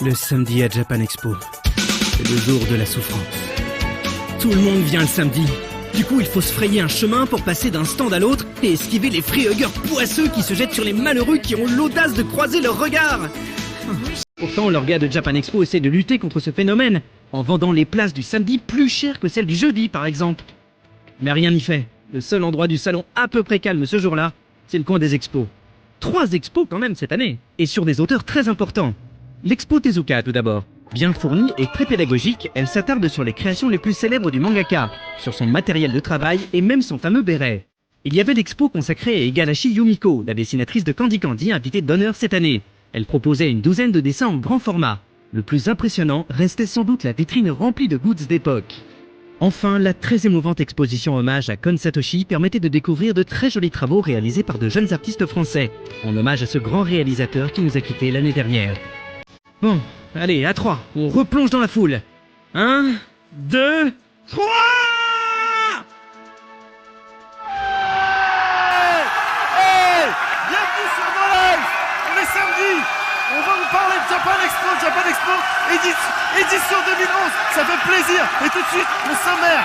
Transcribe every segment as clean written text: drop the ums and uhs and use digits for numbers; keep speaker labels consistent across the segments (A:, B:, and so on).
A: Le samedi à Japan Expo, c'est le jour de la souffrance. Tout le monde vient le samedi. Du coup, il faut se frayer un chemin pour passer d'un stand à l'autre et esquiver les freehuggers poisseux qui se jettent sur les malheureux qui ont l'audace de croiser leurs regards. Pourtant, leurs gars de Japan Expo essaient de lutter contre ce phénomène en vendant les places du samedi plus chères que celles du jeudi, par exemple. Mais rien n'y fait. Le seul endroit du salon à peu près calme ce jour-là, c'est le coin des expos. 3 expos quand même cette année, et sur des auteurs très importants. L'expo Tezuka tout d'abord. Bien fournie et très pédagogique, elle s'attarde sur les créations les plus célèbres du mangaka, sur son matériel de travail et même son fameux béret. Il y avait l'expo consacrée à Igarashi Yumiko, la dessinatrice de Candy Candy invitée d'honneur cette année. Elle proposait une douzaine de dessins en grand format. Le plus impressionnant restait sans doute la vitrine remplie de goods d'époque. Enfin, la très émouvante exposition hommage à Kon Satoshi permettait de découvrir de très jolis travaux réalisés par de jeunes artistes français, en hommage à ce grand réalisateur qui nous a quittés l'année dernière. Bon, allez, à 3, on replonge dans la foule. 1, 2, 3!
B: Hey! Bienvenue sur No Life! On est samedi! On va vous parler de Japan Expo, édition 2011! Ça fait plaisir! Et tout de suite, le sommaire!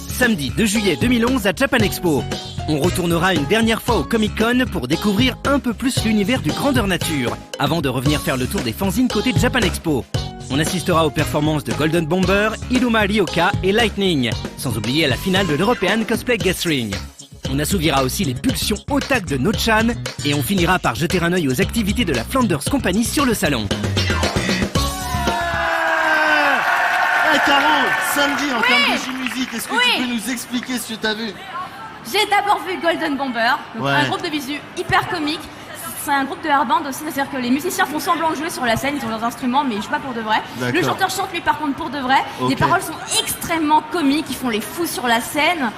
A: Samedi 2 juillet 2011 à Japan Expo. On retournera une dernière fois au Comic Con pour découvrir un peu plus l'univers du grandeur nature, avant de revenir faire le tour des fanzines côté Japan Expo. On assistera aux performances de Golden Bomber, Iruma Ryoka et Lightning, sans oublier à la finale de l'European Cosplay Gathering. On assouvira aussi les pulsions otak de No-chan, et on finira par jeter un œil aux activités de la Flanders Company sur le salon.
B: Hey Caro, samedi en termes de J-Musique, est-ce que tu peux nous expliquer ce que tu as vu?
C: J'ai d'abord vu Golden Bomber, donc
B: Ouais.
C: un groupe de visu hyper comique. C'est un groupe de hairband aussi, c'est-à-dire que les musiciens font semblant de jouer sur la scène, ils ont leurs instruments mais ils jouent pas pour de vrai.
B: D'accord.
C: Le chanteur chante lui par contre pour de vrai.
B: Ok.
C: Les paroles sont extrêmement comiques, ils font les fous sur la scène.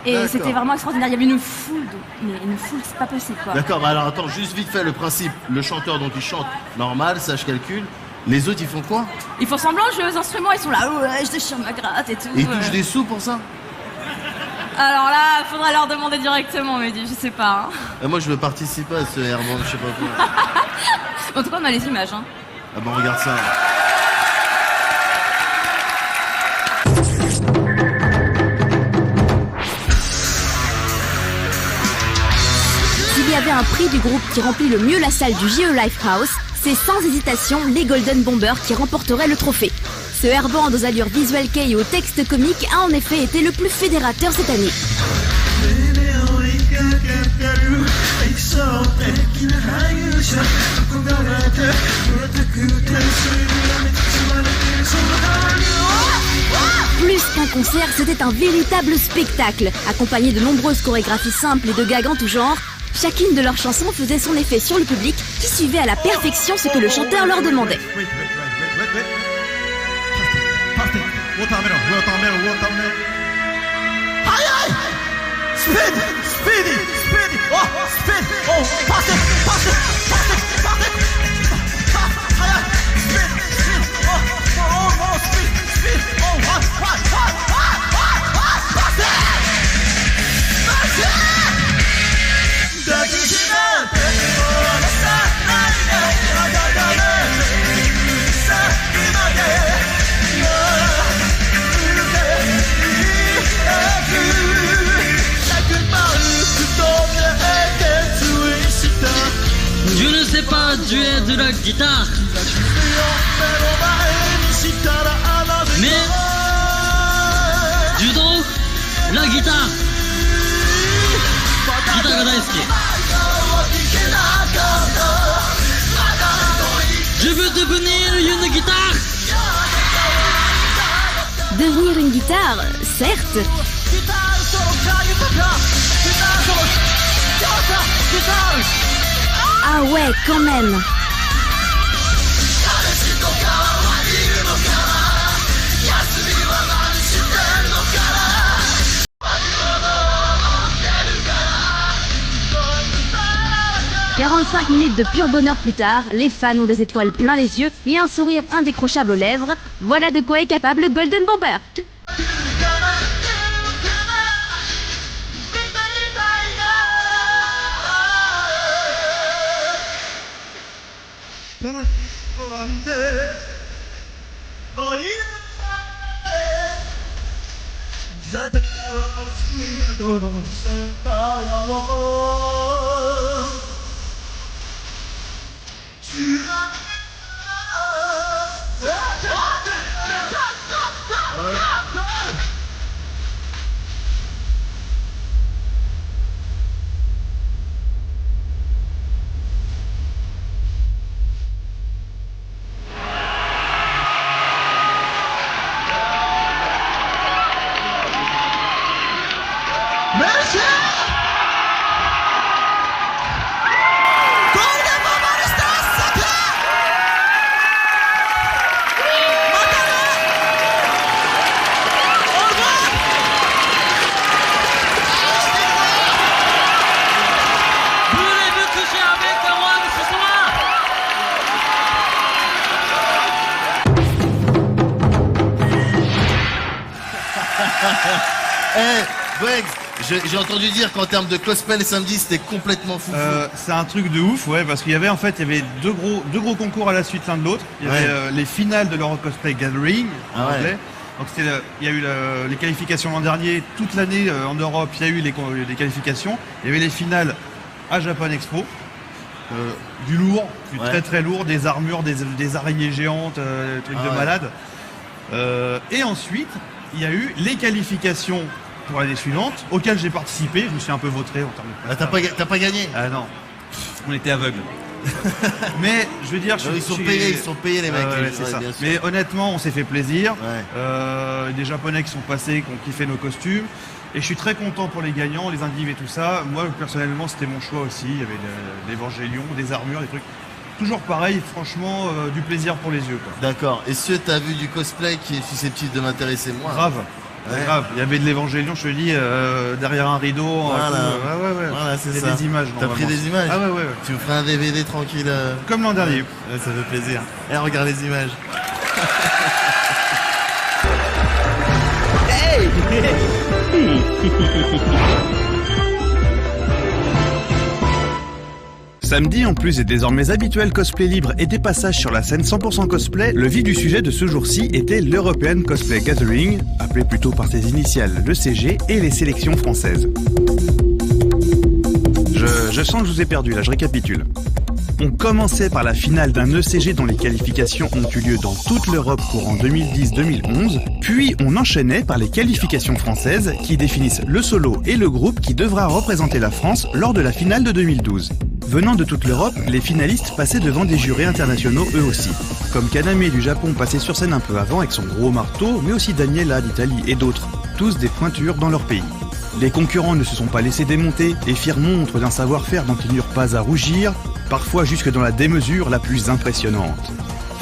C: Et
B: D'accord.
C: c'était vraiment extraordinaire, il y avait une foule, mais une foule c'est pas possible quoi.
B: D'accord, bah alors attends, juste vite fait le principe. Le chanteur donc il chante normal, ça je calcule. Les autres ils font quoi?
C: Ils font semblant de jouer aux instruments, ils sont là, ouais je déchire ma gratte et tout.
B: Et ils touchent des sous pour ça?
C: Alors là, faudra leur demander directement, mais je sais pas.
B: Et moi je veux participer à ce airband, je sais pas quoi.
C: En tout cas on a les images.
B: Ah bah regarde ça.
D: S'il y avait un prix du groupe qui remplit le mieux la salle du JE Lifehouse, c'est sans hésitation les Golden Bombers qui remporteraient le trophée. Ce airband aux allures visual kei et au texte comique a en effet été le plus fédérateur cette année. Plus qu'un concert, c'était un véritable spectacle, accompagné de nombreuses chorégraphies simples et de gags en tout genre. Chacune de leurs chansons faisait son effet sur le public, qui suivait à la perfection ce que le chanteur leur demandait.
E: Je ne sais pas jouer de la guitare, mais judo, la guitare, guitareが大好き. Je veux devenir une guitare.
D: Devenir une guitare, certes, ah ouais, quand même. « 45 minutes de pur bonheur plus tard, les fans ont des étoiles plein les yeux et un sourire indécrochable aux lèvres. Voilà de quoi est capable Golden Bomber.
E: Voulez-vous coucher avec moi ce soir?
F: J'ai entendu dire qu'en termes de cosplay, les samedis, c'était complètement fou.
B: C'est un truc de ouf, ouais, parce qu'il y avait deux gros concours à la suite l'un de l'autre. Il y avait les finales de l'Euro Cosplay Gathering en anglais. Donc il y a eu les qualifications l'an dernier, toute l'année en Europe, il y a eu les qualifications. Il y avait les finales à Japan Expo. Du lourd, du très très lourd, des armures, des araignées géantes, des trucs de malade. Et ensuite, il y a eu les qualifications pour l'année suivante, auxquelles j'ai participé. Je me suis un peu vautré en termes de...
F: T'as pas gagné?
B: Ah non, on était aveugles. Mais je veux dire,
F: ils sont payés les mecs.
B: Ouais, c'est ça. Mais honnêtement, on s'est fait plaisir. Des Japonais qui sont passés, qui ont kiffé nos costumes. Et je suis très content pour les gagnants, les indives et tout ça. Moi, personnellement, c'était mon choix aussi. Il y avait l'Évangélion, des armures, des trucs. Toujours pareil, franchement, du plaisir pour les yeux, quoi.
F: D'accord. Est-ce que t'as vu du cosplay qui est susceptible de m'intéresser moi?
B: Grave. Grave. Il y avait de l'Évangélion, je te dis, derrière un rideau.
F: Voilà.
B: Voilà,
F: c'est ça.
B: des images.
F: T'as pris des images?
B: Ah ouais.
F: Tu me feras un DVD tranquille.
B: Comme l'an dernier.
F: Ouais, ça fait plaisir. Et regarde les images.
G: Samedi, en plus des désormais habituels cosplay libres et des passages sur la scène 100% cosplay, le vif du sujet de ce jour-ci était l'European Cosplay Gathering, appelé plutôt par ses initiales le CG, et les sélections françaises. Je sens que je vous ai perdu là, je récapitule. On commençait par la finale d'un ECG dont les qualifications ont eu lieu dans toute l'Europe courant 2010-2011, puis on enchaînait par les qualifications françaises qui définissent le solo et le groupe qui devra représenter la France lors de la finale de 2012. Venant de toute l'Europe, les finalistes passaient devant des jurés internationaux eux aussi, comme Kaname du Japon passé sur scène un peu avant avec son gros marteau, mais aussi Daniela d'Italie et d'autres, tous des pointures dans leur pays. Les concurrents ne se sont pas laissés démonter et firent montre d'un savoir-faire dont ils n'eurent pas à rougir, parfois jusque dans la démesure la plus impressionnante.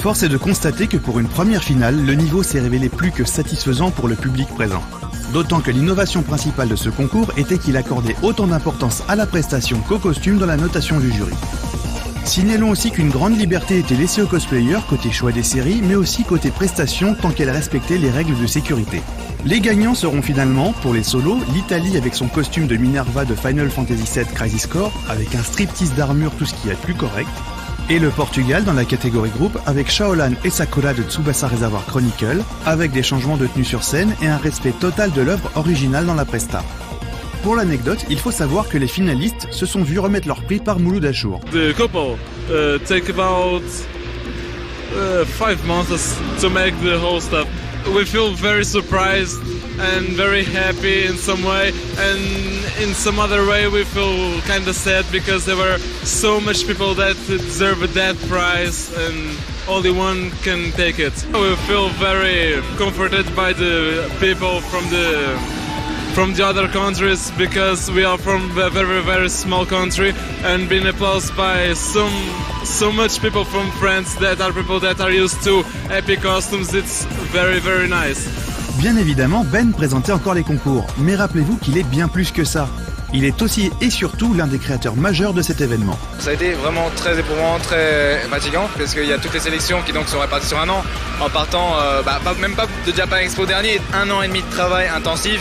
G: Force est de constater que pour une première finale, le niveau s'est révélé plus que satisfaisant pour le public présent. D'autant que l'innovation principale de ce concours était qu'il accordait autant d'importance à la prestation qu'au costume dans la notation du jury. Signalons aussi qu'une grande liberté était laissée aux cosplayers côté choix des séries, mais aussi côté prestations tant qu'elles respectaient les règles de sécurité. Les gagnants seront finalement, pour les solos, l'Italie avec son costume de Minerva de Final Fantasy VII Crisis Core, avec un striptease d'armure tout ce qui est plus correct, et le Portugal dans la catégorie groupe avec Shaolan et Sakura de Tsubasa Reservoir Chronicle, avec des changements de tenue sur scène et un respect total de l'œuvre originale dans la presta. Pour l'anecdote, il faut savoir que les finalistes se sont vus remettre leur prix par Mouloud Achour.
H: The couple take about 5 months to make the whole stuff. We feel very surprised and very happy in some way, and in some other way we feel kind of sad because there were so much people that deserve that prize and only one can take it. We feel very comforted by the people from the other countries because we are from a very, very small country, and being applauded by so much people from France that are people that are used to epic costumes. It's very, very nice.
G: Bien évidemment, Ben présentait encore les concours, mais rappelez-vous qu'il est bien plus que ça. Il est aussi et surtout l'un des créateurs majeurs de cet événement.
I: Ça a été vraiment très éprouvant, très fatigant, parce qu'il y a toutes les sélections qui donc sont réparties sur un an, en partant même pas de Japan Expo dernier, 1 an et demi de travail intensif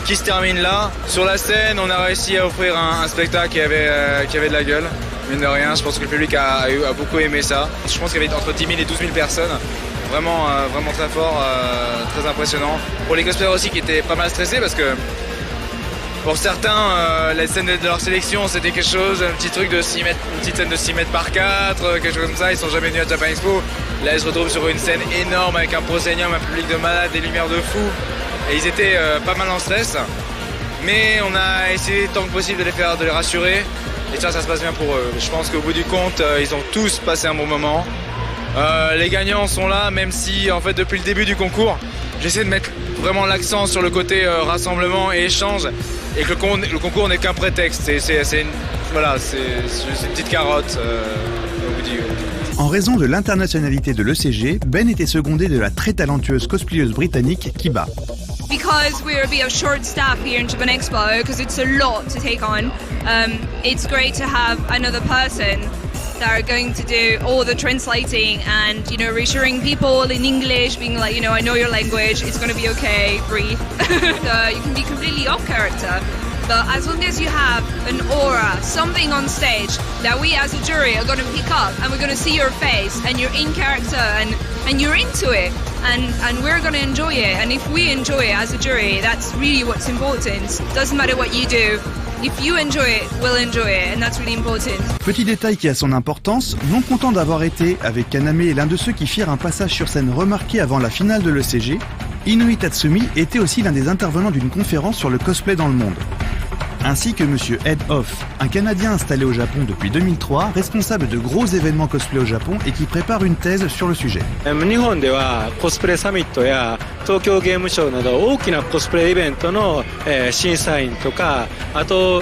I: qui se termine là. Sur la scène, on a réussi à offrir un spectacle qui avait de la gueule. mine de rien, je pense que le public a beaucoup aimé ça. Je pense qu'il y avait entre 10 000 et 12 000 personnes. Vraiment très fort, très impressionnant. Pour les cosplayers aussi qui étaient pas mal stressés parce que pour certains, les scènes de leur sélection c'était quelque chose, un petit truc de 6 mètres, une petite scène de 6 mètres par 4, quelque chose comme ça. Ils sont jamais venus à Japan Expo. Là ils se retrouvent sur une scène énorme avec un proscénium, un public de malades, des lumières de fou. Et ils étaient pas mal en stress. Mais on a essayé tant que possible de les rassurer. Et ça se passe bien pour eux. Je pense qu'au bout du compte, ils ont tous passé un bon moment. Les gagnants sont là, même si en fait depuis le début du concours, j'essaie de mettre vraiment l'accent sur le côté rassemblement et échange, et que le concours n'est qu'un prétexte. C'est une petite carotte au bout du compte.
G: En raison de l'internationalité de l'ECG, Ben était secondé de la très talentueuse cosplayeuse britannique Kiba.
J: Because we're a bit of short staff here in Japan Expo, because it's a lot to take on, it's great to have another person that are going to do all the translating and, you know, reassuring people in English, being like, you know, I know your language, it's going to be okay, breathe. You can be completely off character, but as long as you have an aura, something on stage that we as a jury are going to pick up, and we're going to see your face and you're in character and you're into it, and we're going to enjoy it, and if we enjoy it as a jury, that's really what's important. Doesn't matter what you do. If you enjoy it, we'll enjoy it, and that's really important.
G: Petit détail qui a son importance, non content d'avoir été, avec Kaname, l'un de ceux qui firent un passage sur scène remarqué avant la finale de l'ECG, Inui Tatsumi était aussi l'un des intervenants d'une conférence sur le cosplay dans le monde. Ainsi que Monsieur Ed Hoff, un Canadien installé au Japon depuis 2003, responsable de gros événements cosplay au Japon et qui prépare une thèse sur le sujet.
K: 日本ではコスプレサミットや東京ゲームショウなど大きなコスプレイベントの、審査員とか、あと、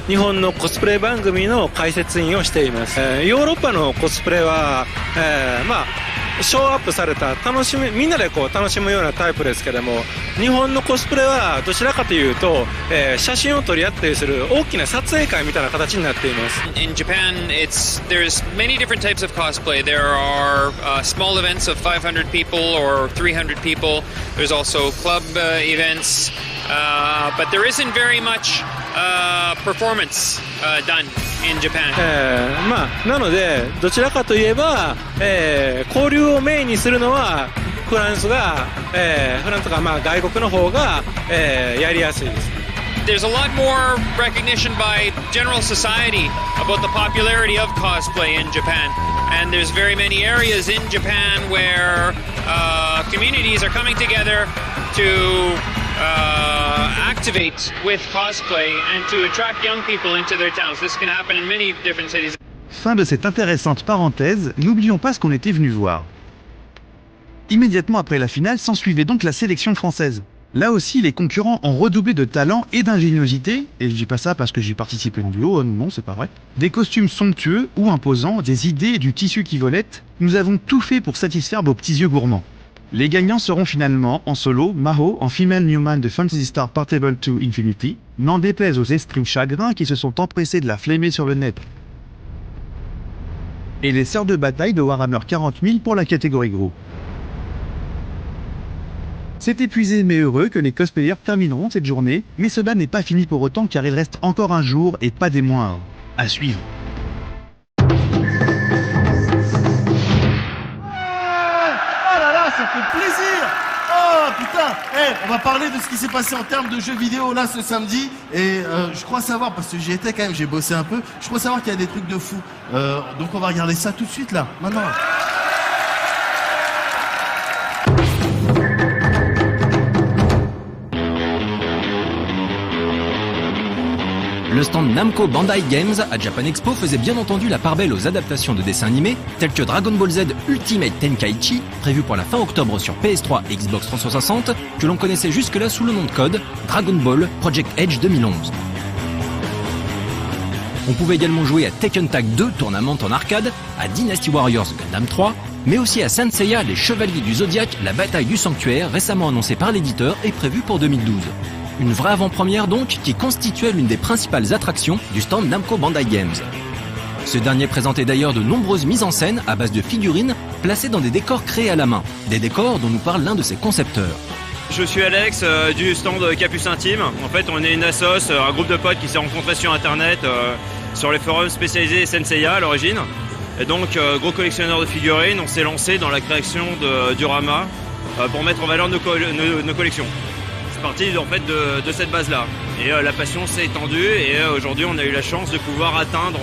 K: 日本のコスプレ番組の解説員をしています。ヨーロッパのコスプレは、ショーアップされたみんなでこう楽しむようなタイプですけども、日本のコスプレはどちらかというと、写真を撮り合ったりする大きな撮影会みたいな形になっています。
E: In Japan, there's many different types of cosplay. There are small events of 500 people or 300 people. There's also club events, but there isn't very much performance done in Japan.
K: なのでどちらかといえば、交流をメインにするのはフランスとか外国の方が、やりやすいです。
E: There's a lot more recognition by general society about the popularity of cosplay in Japan, and there's very many areas in Japan where communities are coming together to activate with cosplay and to attract young people into their towns. This can happen in many different cities.
G: Fin de cette intéressante parenthèse, n'oublions pas ce qu'on était venu voir. Immédiatement après la finale s'ensuivait donc la sélection française. Là aussi, les concurrents ont redoublé de talent et d'ingéniosité, et je dis pas ça parce que j'ai participé en duo, non, c'est pas vrai. Des costumes somptueux ou imposants, des idées et du tissu qui volette, nous avons tout fait pour satisfaire vos petits yeux gourmands. Les gagnants seront finalement, en solo, Maho en Female Newman de Phantasy Star Portable 2 Infinity, n'en déplaise aux esprits chagrins qui se sont empressés de la flémer sur le net. Et les sœurs de bataille de Warhammer 40 000 pour la catégorie groupe. C'est épuisé mais heureux que les cosplayers termineront cette journée, mais cela n'est pas fini pour autant car il reste encore un jour et pas des moindres. À suivre.
B: Ça fait plaisir. Oh putain, on va parler de ce qui s'est passé en termes de jeux vidéo là ce samedi. Et je crois savoir, parce que j'y étais quand même, j'ai bossé un peu, je crois savoir qu'il y a des trucs de fou. Donc on va regarder ça tout de suite là, maintenant.
L: Le stand Namco Bandai Games à Japan Expo faisait bien entendu la part belle aux adaptations de dessins animés tels que Dragon Ball Z Ultimate Tenkaichi, prévu pour la fin octobre sur PS3 et Xbox 360, que l'on connaissait jusque-là sous le nom de code Dragon Ball Project Edge 2011. On pouvait également jouer à Tekken Tag 2 Tournament en arcade, à Dynasty Warriors Gundam 3, mais aussi à Saint Seiya les Chevaliers du Zodiac, la bataille du Sanctuaire, récemment annoncée par l'éditeur et prévue pour 2012. Une vraie avant-première donc, qui constituait l'une des principales attractions du stand Namco Bandai Games. Ce dernier présentait d'ailleurs de nombreuses mises en scène à base de figurines placées dans des décors créés à la main, des décors dont nous parle l'un de ses concepteurs.
M: Je suis Alex du stand Capucin Team. En fait, on est une assoce, un groupe de potes qui s'est rencontrés sur internet sur les forums spécialisés Senseiya à l'origine. Et donc, gros collectionneur de figurines, on s'est lancé dans la création de dioramas pour mettre en valeur nos collections. C'est parti en fait de cette base-là. Et la passion s'est étendue et aujourd'hui on a eu la chance de pouvoir atteindre,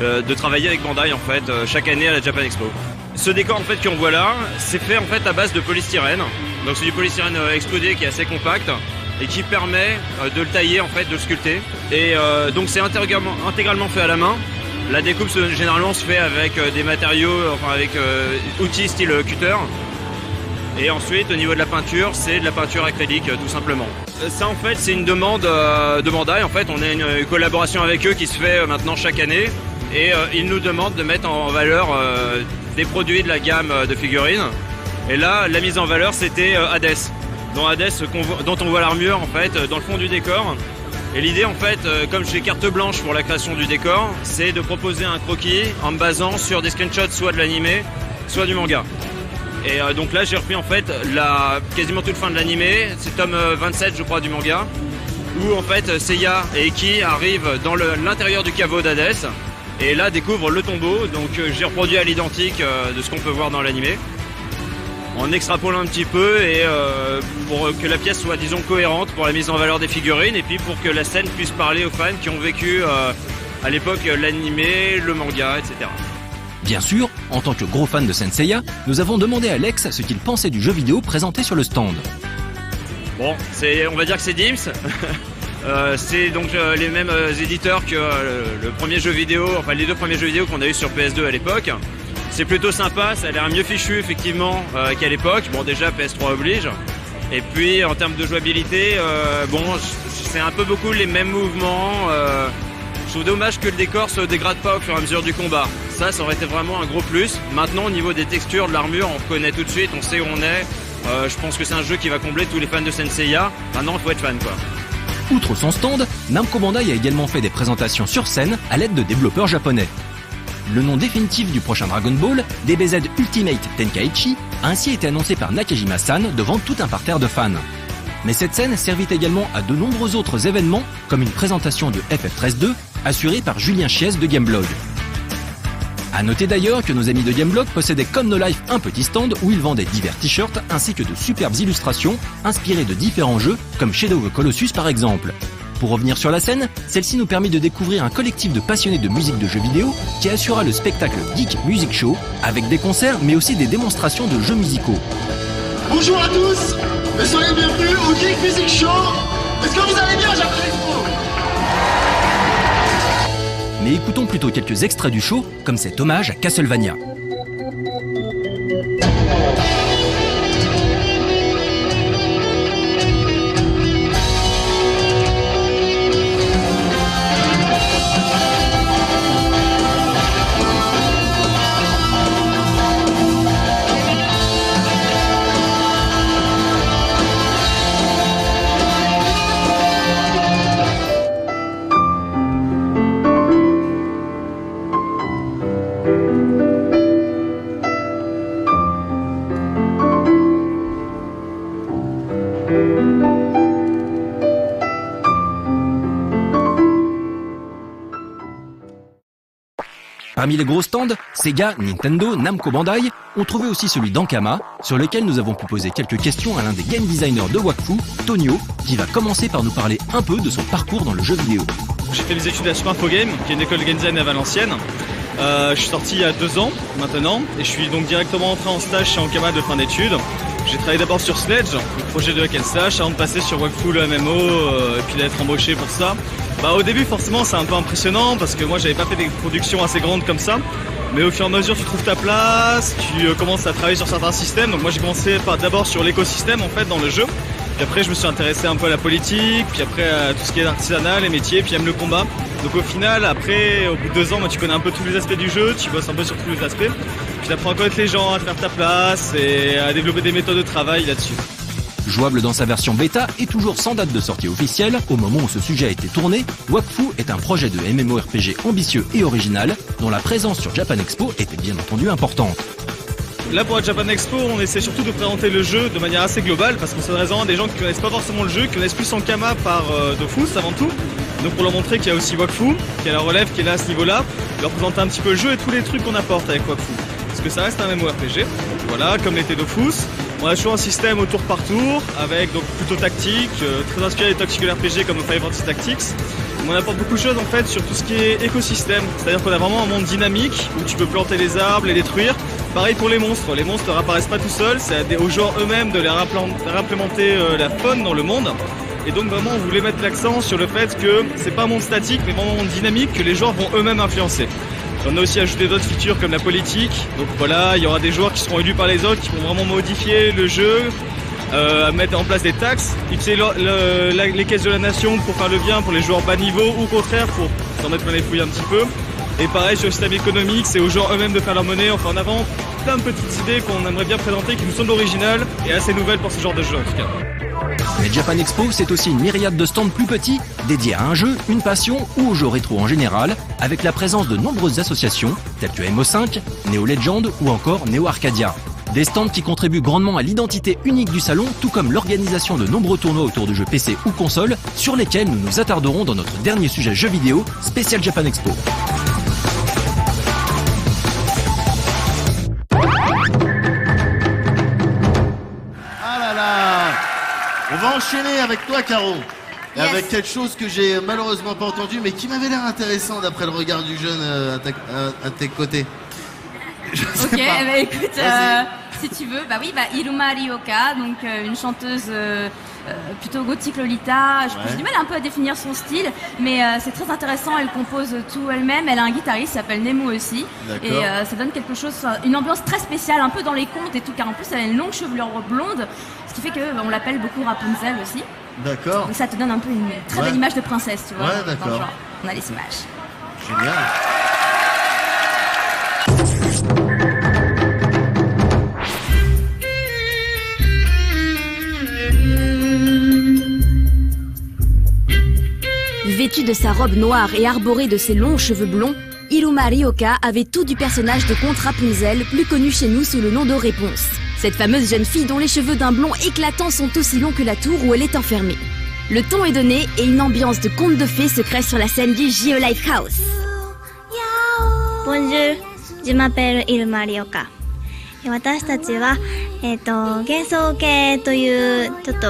M: de travailler avec Bandai en fait chaque année à la Japan Expo. Ce décor en fait qu'on voit là, c'est fait en fait à base de polystyrène. Donc c'est du polystyrène extrudé qui est assez compact et qui permet de le tailler en fait, de le sculpter. Et donc c'est intégralement fait à la main. La découpe généralement se fait avec des matériaux, enfin avec outils style cutter. Et ensuite, au niveau de la peinture, c'est de la peinture acrylique, tout simplement. Ça, en fait, c'est une demande de Bandai. En fait, on a une collaboration avec eux qui se fait maintenant chaque année. Et ils nous demandent de mettre en valeur des produits de la gamme de figurines. Et là, la mise en valeur, c'était Hades. Dans Hades, dont on voit l'armure, en fait, dans le fond du décor. Et l'idée, en fait, comme j'ai carte blanche pour la création du décor, c'est de proposer un croquis en me basant sur des screenshots, soit de l'animé, soit du manga. Et donc là j'ai repris en fait quasiment toute fin de l'animé, c'est tome 27 je crois du manga, où en fait Seiya et Eki arrivent dans l'intérieur du caveau d'Hades et là découvrent le tombeau, donc j'ai reproduit à l'identique de ce qu'on peut voir dans l'animé, en extrapolant un petit peu et pour que la pièce soit disons cohérente pour la mise en valeur des figurines et puis pour que la scène puisse parler aux fans qui ont vécu à l'époque l'animé, le manga, etc.
L: Bien sûr, en tant que gros fan de Senseiya, nous avons demandé à Alex ce qu'il pensait du jeu vidéo présenté sur le stand.
M: Bon, on va dire que c'est Dims. C'est donc les mêmes éditeurs que le premier jeu vidéo, enfin les deux premiers jeux vidéo qu'on a eu sur PS2 à l'époque. C'est plutôt sympa, ça a l'air mieux fichu effectivement qu'à l'époque. Bon déjà PS3 oblige. Et puis en termes de jouabilité, bon c'est un peu beaucoup les mêmes mouvements. Je trouve dommage que le décor se dégrade pas au fur et à mesure du combat. Ça aurait été vraiment un gros plus. Maintenant, au niveau des textures, de l'armure, on reconnaît tout de suite, on sait où on est. Je pense que c'est un jeu qui va combler tous les fans de Senseiya. Maintenant, il faut être fan, quoi.
L: Outre son stand, Namco Bandai a également fait des présentations sur scène à l'aide de développeurs japonais. Le nom définitif du prochain Dragon Ball, DBZ Ultimate Tenkaichi, a ainsi été annoncé par Nakajima-san devant tout un parterre de fans. Mais cette scène servit également à de nombreux autres événements, comme une présentation de FF13-2, assurée par Julien Chies de Gameblog. A noter d'ailleurs que nos amis de Gameblog possédaient comme No Life un petit stand où ils vendaient divers t-shirts ainsi que de superbes illustrations inspirées de différents jeux, comme Shadow of the Colossus par exemple. Pour revenir sur la scène, celle-ci nous permet de découvrir un collectif de passionnés de musique de jeux vidéo qui assura le spectacle Geek Music Show, avec des concerts mais aussi des démonstrations de jeux musicaux.
N: Bonjour à tous, et soyez bienvenus au Geek Music Show. Est-ce que vous allez bien, Japan Expo?
L: Mais écoutons plutôt quelques extraits du show, comme cet hommage à Castlevania. Parmi les gros stands, Sega, Nintendo, Namco Bandai ont trouvé aussi celui d'Ankama, sur lequel nous avons pu poser quelques questions à l'un des game designers de Wakfu, Tonio, qui va commencer par nous parler un peu de son parcours dans le jeu vidéo.
O: J'ai fait des études à Super Infogame, qui est une école de game design à Valenciennes. Je suis sorti il y a 2 ans maintenant, et je suis donc directement entré en stage chez Ankama de fin d'études. J'ai travaillé d'abord sur Sledge, le projet de hack and slash, avant de passer sur Wakfu, le MMO, et puis d'être embauché pour ça. Au début forcément c'est un peu impressionnant parce que moi j'avais pas fait des productions assez grandes comme ça, mais au fur et à mesure tu trouves ta place, tu commences à travailler sur certains systèmes. Donc moi j'ai commencé d'abord sur l'écosystème en fait dans le jeu, puis après je me suis intéressé un peu à la politique, puis après à tout ce qui est artisanal, les métiers, puis même le combat. Donc au final après au bout de 2 ans tu connais un peu tous les aspects du jeu, tu bosses un peu sur tous les aspects, puis tu apprends à connaître les gens, à te faire ta place et à développer des méthodes de travail là-dessus.
L: Jouable dans sa version bêta et toujours sans date de sortie officielle, au moment où ce sujet a été tourné, Wakfu est un projet de MMORPG ambitieux et original, dont la présence sur Japan Expo était bien entendu importante.
O: Là pour la Japan Expo, on essaie surtout de présenter le jeu de manière assez globale, parce qu'on s'adresse vraiment à des gens qui connaissent pas forcément le jeu, qui connaissent plus Ankama par Dofus avant tout, Donc pour leur montrer qu'il y a aussi Wakfu, qu'il y a la relève qui est là à ce niveau-là, leur présenter un petit peu le jeu et tous les trucs qu'on apporte avec Wakfu. Parce que ça reste un MMORPG, voilà, comme les Dofus. On a toujours un système au tour par tour, avec donc plutôt tactique, très inspiré des tactical RPG comme Final Fantasy Tactics. On apporte beaucoup de choses en fait sur tout ce qui est écosystème, c'est-à-dire qu'on a vraiment un monde dynamique où tu peux planter les arbres, les détruire. Pareil pour les monstres ne réapparaissent pas tout seuls, c'est aux joueurs eux-mêmes de les réimplémenter la faune dans le monde. Et donc vraiment on voulait mettre l'accent sur le fait que c'est pas un monde statique mais vraiment un monde dynamique que les joueurs vont eux-mêmes influencer. On a aussi ajouté d'autres features comme la politique, donc voilà, il y aura des joueurs qui seront élus par les autres, qui vont vraiment modifier le jeu, mettre en place des taxes, utiliser les caisses de la nation pour faire le bien pour les joueurs bas niveau ou au contraire pour s'en mettre plein les fouilles un petit peu. Et pareil sur le système économique, c'est aux joueurs eux-mêmes de faire leur monnaie, on fait en avant plein de petites idées qu'on aimerait bien présenter qui nous semblent originales et assez nouvelles pour ce genre de jeu en tout cas.
L: Mais Japan Expo, c'est aussi une myriade de stands plus petits, dédiés à un jeu, une passion ou aux jeux rétro en général, avec la présence de nombreuses associations, telles que MO5, Neo Legend ou encore Neo Arcadia. Des stands qui contribuent grandement à l'identité unique du salon, tout comme l'organisation de nombreux tournois autour de jeux PC ou consoles, sur lesquels nous nous attarderons dans notre dernier sujet jeux vidéo, spécial Japan Expo.
F: On va enchaîner avec toi, Caro, et avec quelque chose que j'ai malheureusement pas entendu, mais qui m'avait l'air intéressant d'après le regard du jeune à tes côtés.
C: Ok, bah écoute, si tu veux, Iruma Ryoka, donc une chanteuse plutôt gothique Lolita. J'ai du mal un peu à définir son style, mais c'est très intéressant. Elle compose tout elle-même. Elle a un guitariste qui s'appelle Nemo aussi, et ça donne quelque chose, une ambiance très spéciale, un peu dans les contes et tout, car en plus elle a une longue chevelure blonde, ce qui fait qu'on l'appelle beaucoup Rapunzel aussi.
F: D'accord.
C: Donc ça te donne un peu une très belle image de princesse, tu vois.
F: Ouais, d'accord.
C: On a les images.
F: Génial.
D: Vêtue de sa robe noire et arborée de ses longs cheveux blonds, Iruma Ryoka avait tout du personnage de conte Rapunzel, plus connu chez nous sous le nom de Réponse. Cette fameuse jeune fille dont les cheveux d'un blond éclatant sont aussi longs que la tour où elle est enfermée. Le ton est donné et une ambiance de conte de fées se crée sur la scène du JO Lifehouse.
P: Bonjour, je m'appelle Iruma Ryoka. 私たちは、幻想系というちょっと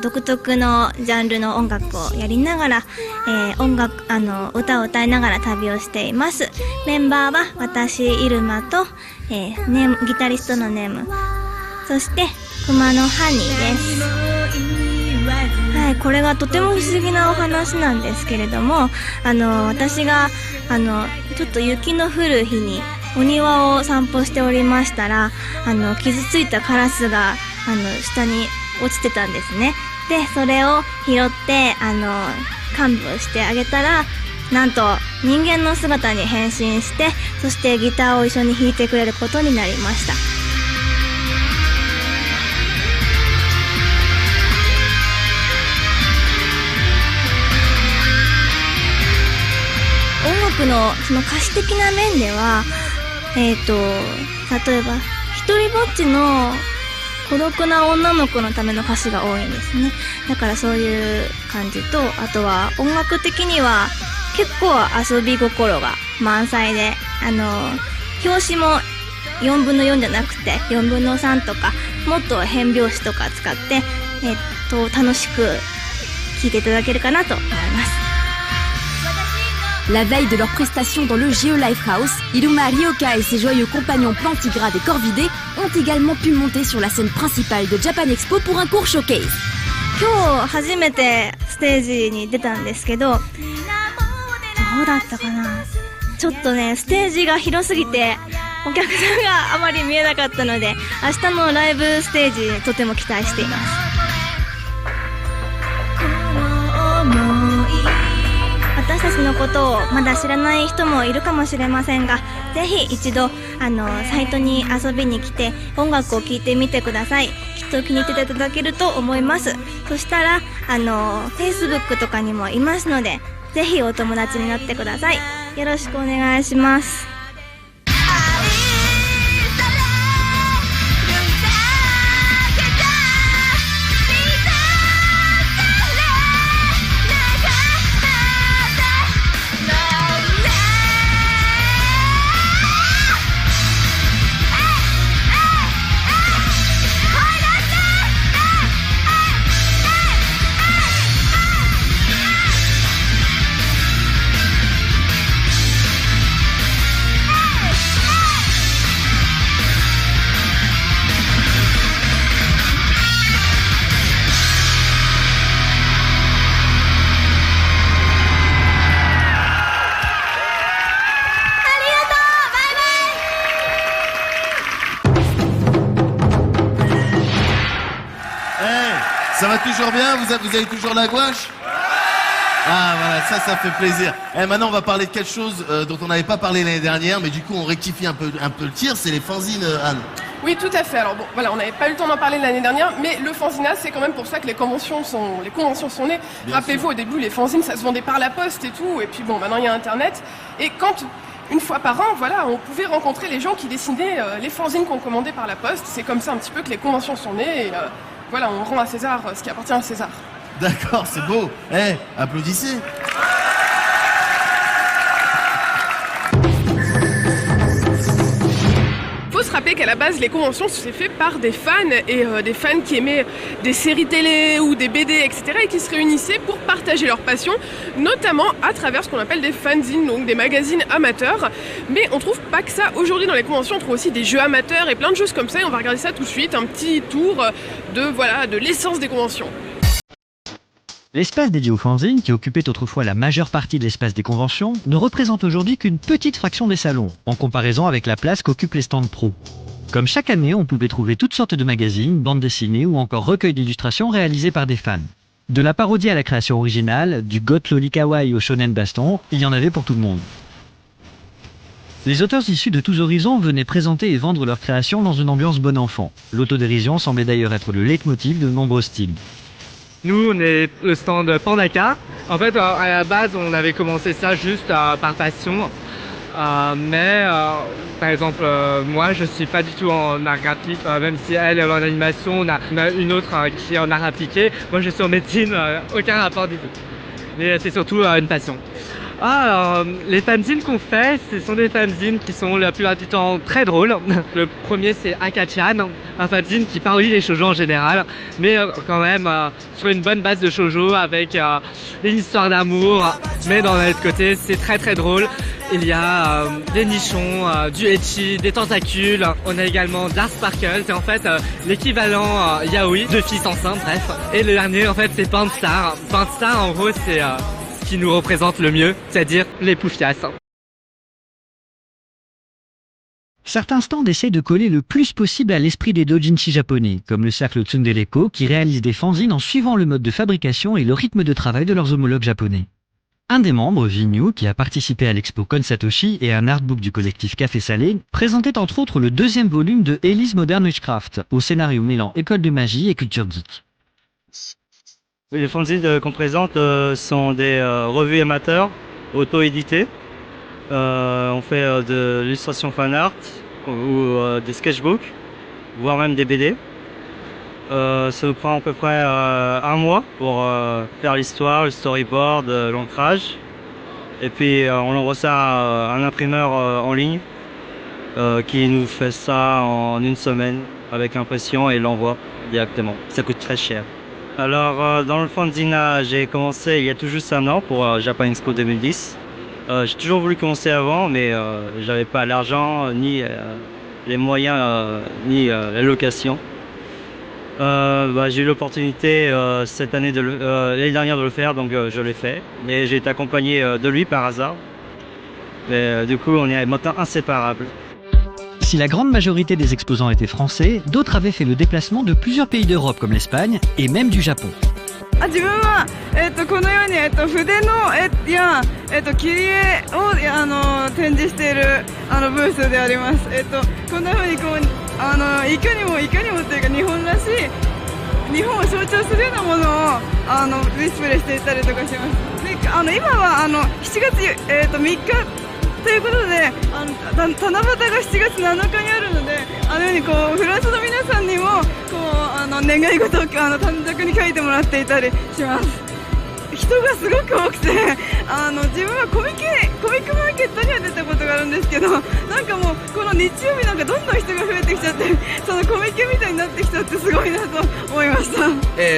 P: 独特のジャンルの音楽をやりながら、歌を歌いながら旅をしています。メンバーは私イルマと、ギタリストのネム、そして熊のハニーです。はい、これがとても不思議なお話なんですけれども、私がちょっと雪の降る日にお庭を散歩しておりましたら、傷ついたカラスが下に落ちてたんですね。で、それを拾って看病してあげたら、なんと人間の姿に変身して、そしてギターを一緒に弾いてくれることになりました。音楽のその歌詞的な面では、例えば一人ぼっちの孤独な女の子のための歌詞が多いんですね。だからそういう感じと、あとは音楽的には結構遊び心が満載で、表紙も4分の4じゃなくて4分の3とか、もっと変拍子とか使って、楽しく聴いていただけるかなと思います。
D: La veille de leur prestation dans le JO Lifehouse, Iruma Ryoka et ses joyeux compagnons Plantigrade et Corvidé ont également pu monter sur la scène principale de Japan Expo pour un court showcase.
P: 今日初めてステージに出たんですけど、どうだったかな。ちょっとね、ステージが広すぎてお客さんがあまり見えなかったので、明日のライブステージにとても期待しています。私たちのことをまだ知らない人もいるかもしれませんが、ぜひ一度サイトに遊びに来て音楽を聴いてみてください。きっと気に入っていただけると思います。そしたらFacebook とかにもいますので、ぜひお友達になってください。よろしくお願いします。
F: Ça va toujours bien? Vous avez toujours la gouache? Ah voilà, ça fait plaisir. Et maintenant on va parler de quelque chose dont on n'avait pas parlé l'année dernière, mais du coup on rectifie un peu le tir, c'est les fanzines, Anne.
Q: Oui, tout à fait. Alors bon, voilà, on n'avait pas eu le temps d'en parler l'année dernière, mais le fanzina, c'est quand même pour ça que les conventions sont nées. Rappelez-vous, au début, les fanzines, ça se vendait par la poste et tout, et puis bon, maintenant il y a Internet. Et quand, une fois par an, voilà, on pouvait rencontrer les gens qui dessinaient les fanzines qu'on commandait par la poste. C'est comme ça un petit peu que les conventions sont nées, et voilà, on rend à César ce qui appartient à César.
F: D'accord, c'est beau. Applaudissez.
Q: Faut se rappeler qu'à la base, les conventions, c'est fait par des fans et des fans qui aimaient des séries télé ou des BD, etc. et qui se réunissaient pour partager leur passion, notamment à travers ce qu'on appelle des fanzines, donc des magazines amateurs. Mais on trouve pas que ça. Aujourd'hui, dans les conventions, on trouve aussi des jeux amateurs et plein de choses comme ça. Et on va regarder ça tout de suite, un petit tour de l'essence des conventions.
R: L'espace dédié aux fanzines, qui occupait autrefois la majeure partie de l'espace des conventions, ne représente aujourd'hui qu'une petite fraction des salons, en comparaison avec la place qu'occupent les stands pro. Comme chaque année, on pouvait trouver toutes sortes de magazines, bandes dessinées ou encore recueils d'illustrations réalisés par des fans. De la parodie à la création originale, du goth loli kawaii au shonen baston, il y en avait pour tout le monde. Les auteurs issus de tous horizons venaient présenter et vendre leurs créations dans une ambiance bon enfant. L'autodérision semblait d'ailleurs être le leitmotiv de nombreux styles.
S: Nous, on est le stand Pandaka. En fait, à la base, on avait commencé ça juste par passion. Mais, par exemple, moi, je suis pas du tout en art graphique. Même si elle est en animation, on a une autre qui est en art appliqué. Moi, je suis en médecine, aucun rapport du tout. Mais c'est surtout une passion. Alors, les fanzines qu'on fait, ce sont des fanzines qui sont la plupart du temps très drôles. Le premier, c'est Akachan, un fanzine qui parodie les shoujo en général, mais quand même sur une bonne base de shoujo avec une histoire d'amour. Mais d'un autre côté, c'est très très drôle. Il y a des nichons, du ecchi, des tentacules. On a également Dark Sparkle, c'est en fait l'équivalent yaoi, de filles enceintes, bref. Et le dernier, en fait, c'est Pantstar. Pantstar, en gros, c'est qui nous représente le mieux, c'est-à-dire les poufias.
R: Certains stands essayent de coller le plus possible à l'esprit des doujinshi japonais, comme le cercle Tsundereko qui réalise des fanzines en suivant le mode de fabrication et le rythme de travail de leurs homologues japonais. Un des membres, Vinyu, qui a participé à l'expo Konsatoshi et un artbook du collectif Café Salé, présentait entre autres le deuxième volume de Ellie's Modern Witchcraft, au scénario mêlant école de magie et culture geek.
T: Les fanzines qu'on présente sont des revues amateurs, auto-éditées. On fait de l'illustration fan art ou des sketchbooks, voire même des BD. Ça nous prend à peu près un mois pour faire l'histoire, le storyboard, l'ancrage. Et puis on envoie ça à un imprimeur en ligne qui nous fait ça en une semaine avec impression et l'envoie directement. Ça coûte très cher. Alors dans le fanzina, j'ai commencé il y a tout juste un an pour Japan Expo 2010. J'ai toujours voulu commencer avant, mais j'avais pas l'argent, ni les moyens, ni la location. J'ai eu l'opportunité cette année, l'année dernière de le faire, donc je l'ai fait. Mais j'ai été accompagné de lui par hasard. Mais du coup, on est maintenant inséparables.
R: Si la grande majorité des exposants étaient français, d'autres avaient fait le déplacement de plusieurs pays d'Europe comme l'Espagne et même du Japon.
U: 自分は、このように、筆の絵や、切り絵を展示しているブースであります。こんな風にこういかにもというか日本らしい日本を象徴するようなものをディスプレイしていたりとかします。で今は7月、3日ということで七夕が7月7日にあるのでようにこうフランスの皆さんにもこう願い事を短冊に書いてもらっていたりします。人がすごく多くて自分はコミックマーケットには出たことがあるんですけど、なんかもうこの日曜日なんかどんどん人が増えてきちゃって、そのコミケみたいになってきたってすごいなと思いました。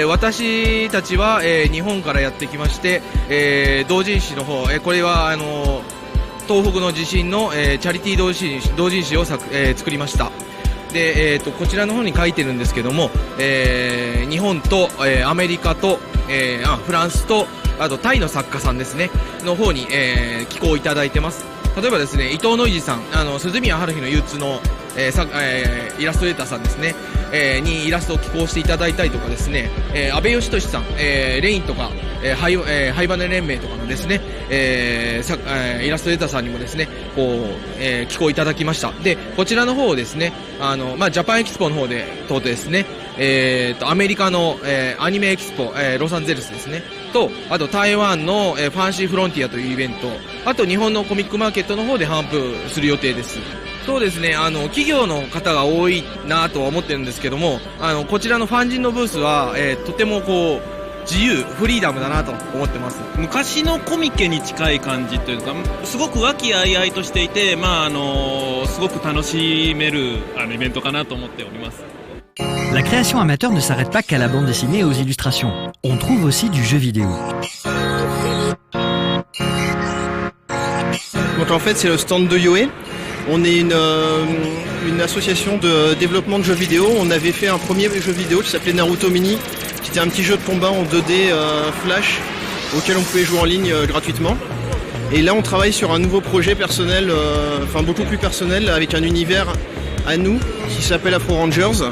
V: 私たちは、日本からやってきまして、同人誌の方、これは東北の地震の、チャリティー同人誌を作りました。で、こちらの方に書いてるんですけども、日本と、アメリカと、フランスとあとタイの作家さんですねの方に、寄稿いただいてます。例えばですね、伊藤ノイジさん、鈴宮春日の憂鬱のイラストレーターさんですね、にイラストを寄稿していただいたりとかですね、安倍義俊さん、レインとか、ハイバネ連盟とかのですね、イラストレーターさんにもですね、寄稿いただきました。で、こちらの方をですね、ジャパンエキスポの方で通ってですね、アメリカの、アニメエキスポ、ロサンゼルスですね、と、あと台湾の、ファンシーフロンティアというイベント、あと日本のコミックマーケットの方で頒布する予定です。そうですね、企業の方が多いなとは思ってるんですけども、こちらのファンジンのブースは、とても自由、フリーダムだなと思ってます。
A: 昔のコミケに近い感じというか、すごく和気あいあいとしていて、すごく楽しめるイベントかなと思っております。
R: La création amateur ne s'arrête pas qu'à la bande dessinée et aux illustrations. On trouve aussi du jeu vidéo.
H: Donc en fait c'est le stand de Yoé. On est une association de développement de jeux vidéo. On avait fait un premier jeu vidéo qui s'appelait Naruto Mini, qui était un petit jeu de combat en 2D flash auquel on pouvait jouer en ligne gratuitement. Et là on travaille sur un nouveau projet personnel, beaucoup plus personnel, avec un univers à nous qui s'appelle Afro Rangers.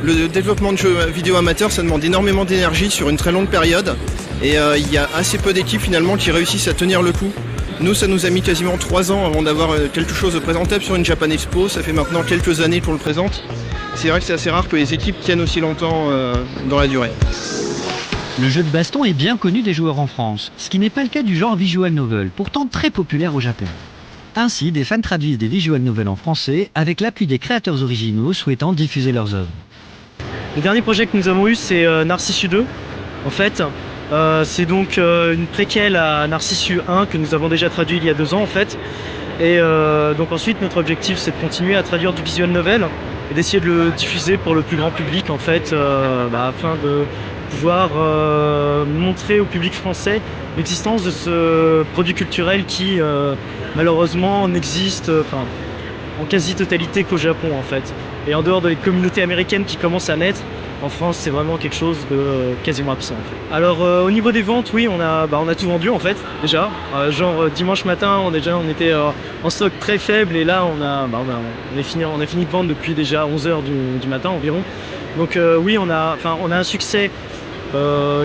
H: Le développement de jeux vidéo amateurs, ça demande énormément d'énergie sur une très longue période et il y a assez peu d'équipes finalement qui réussissent à tenir le coup. Nous, ça nous a mis quasiment 3 ans avant d'avoir quelque chose de présentable sur une Japan Expo. Ça fait maintenant quelques années qu'on le présente. C'est vrai que c'est assez rare que les équipes tiennent aussi longtemps dans la durée.
R: Le jeu de baston est bien connu des joueurs en France, ce qui n'est pas le cas du genre visual novel, pourtant très populaire au Japon. Ainsi, des fans traduisent des visual novels en français avec l'appui des créateurs originaux souhaitant diffuser leurs œuvres.
W: Le dernier projet que nous avons eu, c'est Narcissus 2. En fait, c'est donc une préquelle à Narcissus 1 que nous avons déjà traduit il y a 2 ans en fait. Et donc ensuite, notre objectif, c'est de continuer à traduire du visual novel et d'essayer de le diffuser pour le plus grand public en fait, afin de pouvoir montrer au public français l'existence de ce produit culturel qui malheureusement n'existe en quasi-totalité qu'au Japon en fait. Et en dehors des communautés américaines qui commencent à naître, en France c'est vraiment quelque chose de quasiment absent en fait. Alors au niveau des ventes, oui, on a tout vendu en fait déjà. Dimanche matin on était en stock très faible et là on a fini de vendre depuis déjà 11h du matin environ. Donc oui, on a un succès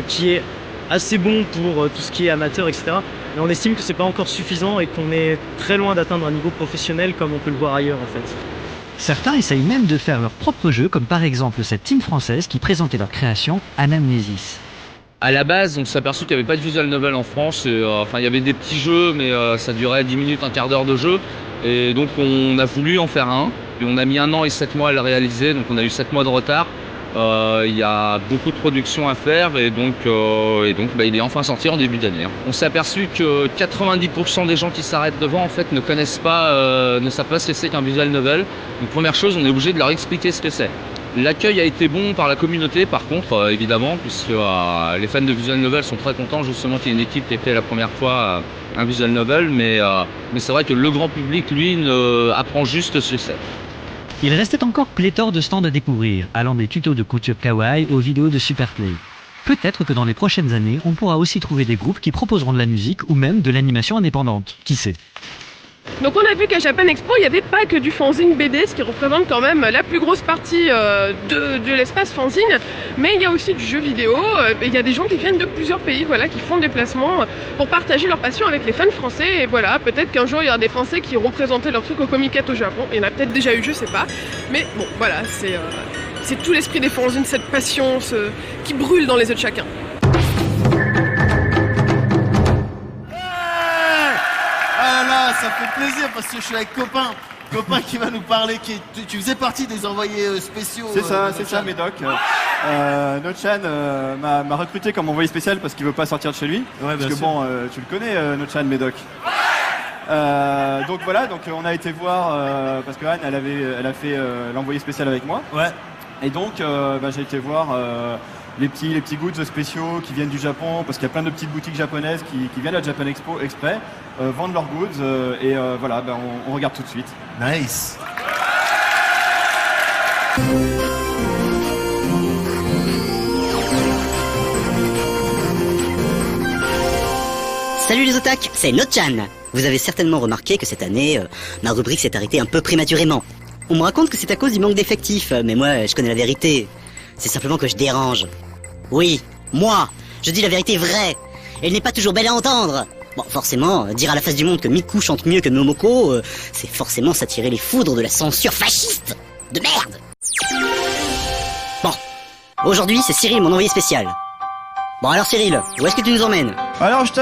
W: qui est assez bon pour tout ce qui est amateur, etc. Mais on estime que c'est pas encore suffisant et qu'on est très loin d'atteindre un niveau professionnel comme on peut le voir ailleurs en fait.
R: Certains essayent même de faire leur propre jeu, comme par exemple cette team française qui présentait leur création Anamnesis.
X: À la base, on s'est aperçu qu'il n'y avait pas de visual novel en France. Il y avait des petits jeux, mais ça durait 10 minutes, un quart d'heure de jeu. Et donc on a voulu en faire un. Et on a mis 1 an et 7 mois à le réaliser, donc on a eu 7 mois de retard. Il y a beaucoup de production à faire et donc il est enfin sorti en début d'année. On s'est aperçu que 90% des gens qui s'arrêtent devant en fait ne connaissent pas, ne savent pas ce que c'est qu'un visual novel. Donc première chose, on est obligé de leur expliquer ce que c'est. L'accueil a été bon par la communauté par contre, évidemment, puisque les fans de visual novel sont très contents justement qu'il y ait une équipe qui ait fait la première fois un visual novel, mais c'est vrai que le grand public, lui, apprend juste ce que c'est.
R: Il restait encore pléthore de stands à découvrir, allant des tutos de couture kawaii aux vidéos de Superplay. Peut-être que dans les prochaines années, on pourra aussi trouver des groupes qui proposeront de la musique ou même de l'animation indépendante. Qui sait?
Q: Donc on a vu qu'à Japan Expo, il n'y avait pas que du fanzine BD, ce qui représente quand même la plus grosse partie de l'espace fanzine, mais il y a aussi du jeu vidéo, et il y a des gens qui viennent de plusieurs pays, qui font des déplacements pour partager leur passion avec les fans français, et voilà, peut-être qu'un jour il y aura des Français qui iront présenter leur truc au Comiket au Japon, il y en a peut-être déjà eu, je sais pas, mais bon, voilà, c'est tout l'esprit des fanzines, cette passion qui brûle dans les yeux de chacun.
F: Ça fait plaisir parce que je suis avec copain qui va nous parler. Tu faisais partie des envoyés spéciaux.
Y: C'est ça, Médoc. Nochan m'a recruté comme envoyé spécial parce qu'il veut pas sortir de chez lui. Ouais, parce que bon, tu le connais, Nochan, Médoc. Donc voilà, on a été voir parce que Anne, elle a fait l'envoyé spécial avec moi. Ouais. Et donc j'ai été voir les petits goods spéciaux qui viennent du Japon, parce qu'il y a plein de petites boutiques japonaises qui viennent à Japan Expo exprès, vendent leurs goods, et voilà, on regarde tout de suite.
F: Nice.
Z: Salut les otaku, c'est Nochan. Vous avez certainement remarqué que cette année, ma rubrique s'est arrêtée un peu prématurément.
E: On me raconte que c'est à cause du manque d'effectifs, mais moi, je connais la vérité. C'est simplement que je dérange. Oui, moi, je dis la vérité vraie. Elle n'est pas toujours belle à entendre. Bon, forcément, dire à la face du monde que Miku chante mieux que Momoko, c'est forcément s'attirer les foudres de la censure fasciste. De merde. Bon, aujourd'hui, c'est Cyril, mon envoyé spécial. Bon alors Cyril, où est-ce que tu nous emmènes?
Y: Alors je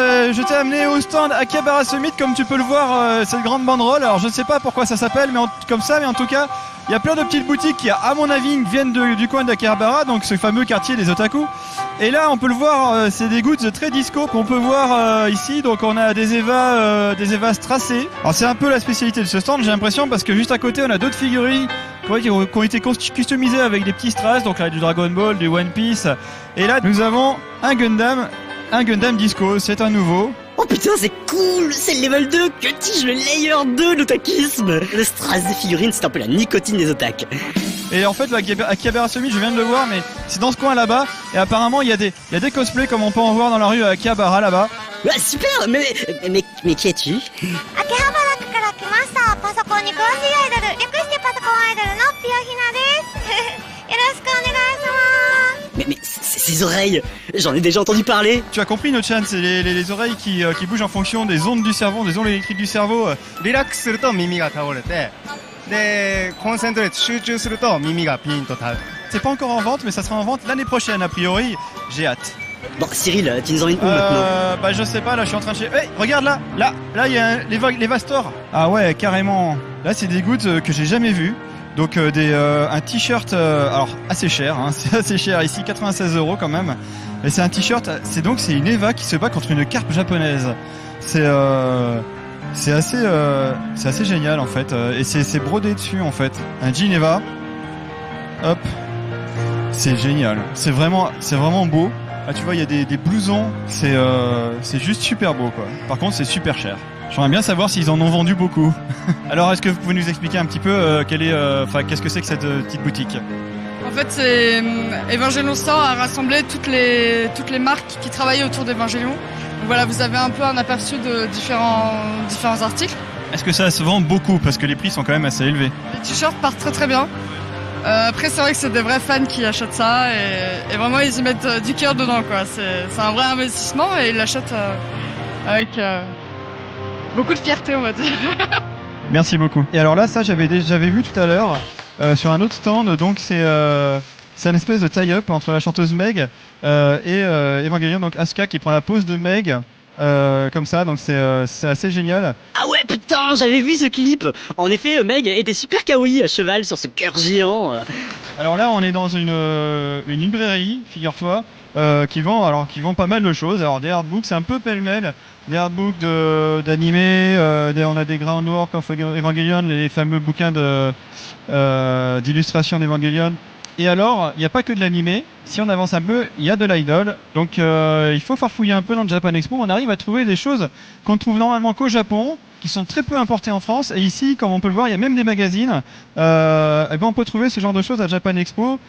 Y: t'ai amené au stand Akihabara Summit, comme tu peux le voir, cette grande banderole. Alors je ne sais pas pourquoi ça s'appelle comme ça, mais en tout cas, il y a plein de petites boutiques qui, à mon avis, viennent du coin d'Akihabara, donc ce fameux quartier des otaku. Et là, on peut le voir, c'est des goods très disco qu'on peut voir ici. Donc on a des Evas tracés. Alors c'est un peu la spécialité de ce stand, j'ai l'impression, parce que juste à côté, on a d'autres figurines qui ont été customisées avec des petits strass, donc là du Dragon Ball, du One Piece. Et là, nous avons un Gundam Disco, c'est un nouveau.
E: Oh putain, c'est cool, c'est le level 2, que dis-je, le layer 2 d'otakisme. Le strass des figurines, c'est un peu la nicotine des otaques.
Y: Et en fait, Akihabara Summit, je viens de le voir, mais c'est dans ce coin là-bas. Et apparemment, il y a des cosplays comme on peut en voir dans la rue à Akihabara là-bas.
E: Ouais, super, mais qui es-tu? Mais ces oreilles, j'en ai déjà entendu parler.
Y: Tu as compris, Nochan, c'est les oreilles qui bougent en fonction des ondes du cerveau, des ondes électriques du cerveau. Relaxすると耳が倒れて、でコンセントレート集中すると耳がピンと倒れる。C'est pas encore en vente, mais ça sera en vente l'année prochaine, a priori. J'ai hâte.
E: Bon, Cyril, tu nous emmènes où maintenant?
Y: Bah je sais pas, là je suis en train de hey, regarde là il y a les Vastors. Ah ouais, carrément. Là c'est des goods que j'ai jamais vus. Donc un t-shirt, alors assez cher, hein, c'est assez cher ici, 96 € quand même. Et c'est un t-shirt, c'est une Eva qui se bat contre une carpe japonaise. C'est assez génial en fait, et c'est brodé dessus en fait. Un jean Eva, hop, c'est génial, c'est vraiment beau. Ah tu vois, il y a des blousons, c'est juste super beau quoi. Par contre c'est super cher. J'aimerais bien savoir s'ils en ont vendu beaucoup. Alors, est-ce que vous pouvez nous expliquer un petit peu qu'est-ce que c'est que cette petite boutique?
U: En fait, c'est Evangelion Store a rassemblé toutes les marques qui travaillent autour d'Evangelion. Donc voilà, vous avez un peu un aperçu de différents articles.
Y: Est-ce que ça se vend beaucoup? Parce que les prix sont quand même assez élevés.
U: Les t-shirts partent très très bien. Après, c'est vrai que c'est des vrais fans qui achètent ça et vraiment ils y mettent du cœur dedans, quoi. C'est un vrai investissement et ils l'achètent avec beaucoup de fierté, on va dire.
Y: Merci beaucoup. Et alors là, ça j'avais vu tout à l'heure sur un autre stand. Donc c'est une espèce de tie-up entre la chanteuse Meg et Evangelion, donc Asuka qui prend la pose de Meg comme ça. Donc c'est assez génial.
E: Ah ouais, putain, j'avais vu ce clip. En effet, Meg était super kawaii à cheval sur ce cœur géant.
Y: Alors là, on est dans une librairie, figure-toi, qui vend pas mal de choses. Alors des artbooks, c'est un peu pêle-mêle. Des artbooks d'animés, on a des Groundwork of Evangelion, les fameux bouquins d'illustration d'Evangelion. Et alors, il n'y a pas que de l'animé. Si on avance un peu, il y a de l'idol. Donc il faut farfouiller un peu dans le Japan Expo. On arrive à trouver des choses qu'on ne trouve normalement qu'au Japon, qui sont très peu importées en France. Et ici, comme on peut le voir, il y a même des magazines. Et ben on peut trouver ce genre de choses à Japan Expo.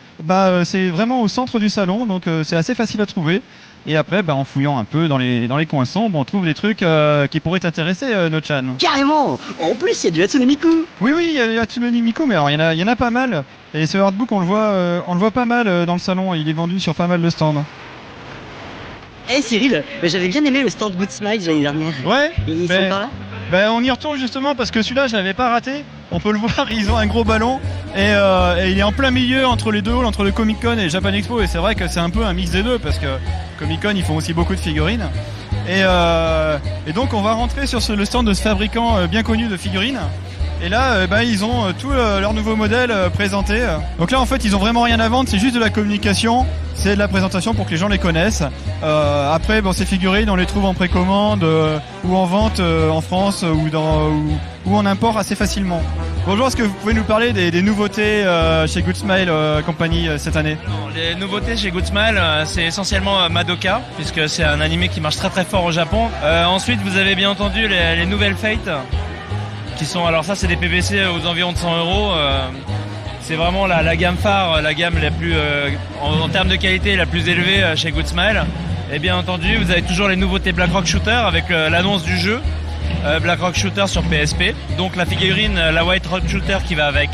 Y: C'est vraiment au centre du salon, donc c'est assez facile à trouver. Et après, en fouillant un peu dans les coins sombres, on trouve des trucs qui pourraient t'intéresser, Nochan.
E: Carrément. En plus, il y a du Hatsune Miku.
Y: Oui, il y a Hatsune Miku, mais alors il y en a pas mal. Et ce artbook, on le voit pas mal dans le salon. Il est vendu sur pas mal de stands.
E: Hey Cyril, j'avais bien aimé le stand Good Smile l'année dernière.
Y: Ouais.
E: Ils sont par là?
Y: On y retourne justement parce que celui-là, je l'avais pas raté. On peut le voir, ils ont un gros ballon et il est en plein milieu entre les deux halls, entre le Comic Con et le Japan Expo. Et c'est vrai que c'est un peu un mix des deux parce que Comic Con, ils font aussi beaucoup de figurines. Et donc on va rentrer sur le stand de ce fabricant bien connu de figurines. Et là, ils ont tous leurs nouveaux modèles présentés. Donc là, en fait, ils ont vraiment rien à vendre, c'est juste de la communication, c'est de la présentation pour que les gens les connaissent. Après, ces figurines, on les trouve en précommande ou en vente en France ou en import assez facilement. Bonjour, est-ce que vous pouvez nous parler des nouveautés chez Good Smile Company cette année?
G: Les nouveautés chez Good Smile, c'est essentiellement Madoka, puisque c'est un animé qui marche très très fort au Japon. Ensuite, vous avez bien entendu les nouvelles Fate. Qui sont, alors ça c'est des PVC aux environs de 100 €. C'est vraiment la gamme phare, la gamme la plus en termes de qualité la plus élevée chez Good Smile. Et bien entendu, vous avez toujours les nouveautés Black Rock Shooter avec l'annonce du jeu Black Rock Shooter sur PSP. Donc la figurine, la White Rock Shooter qui va avec.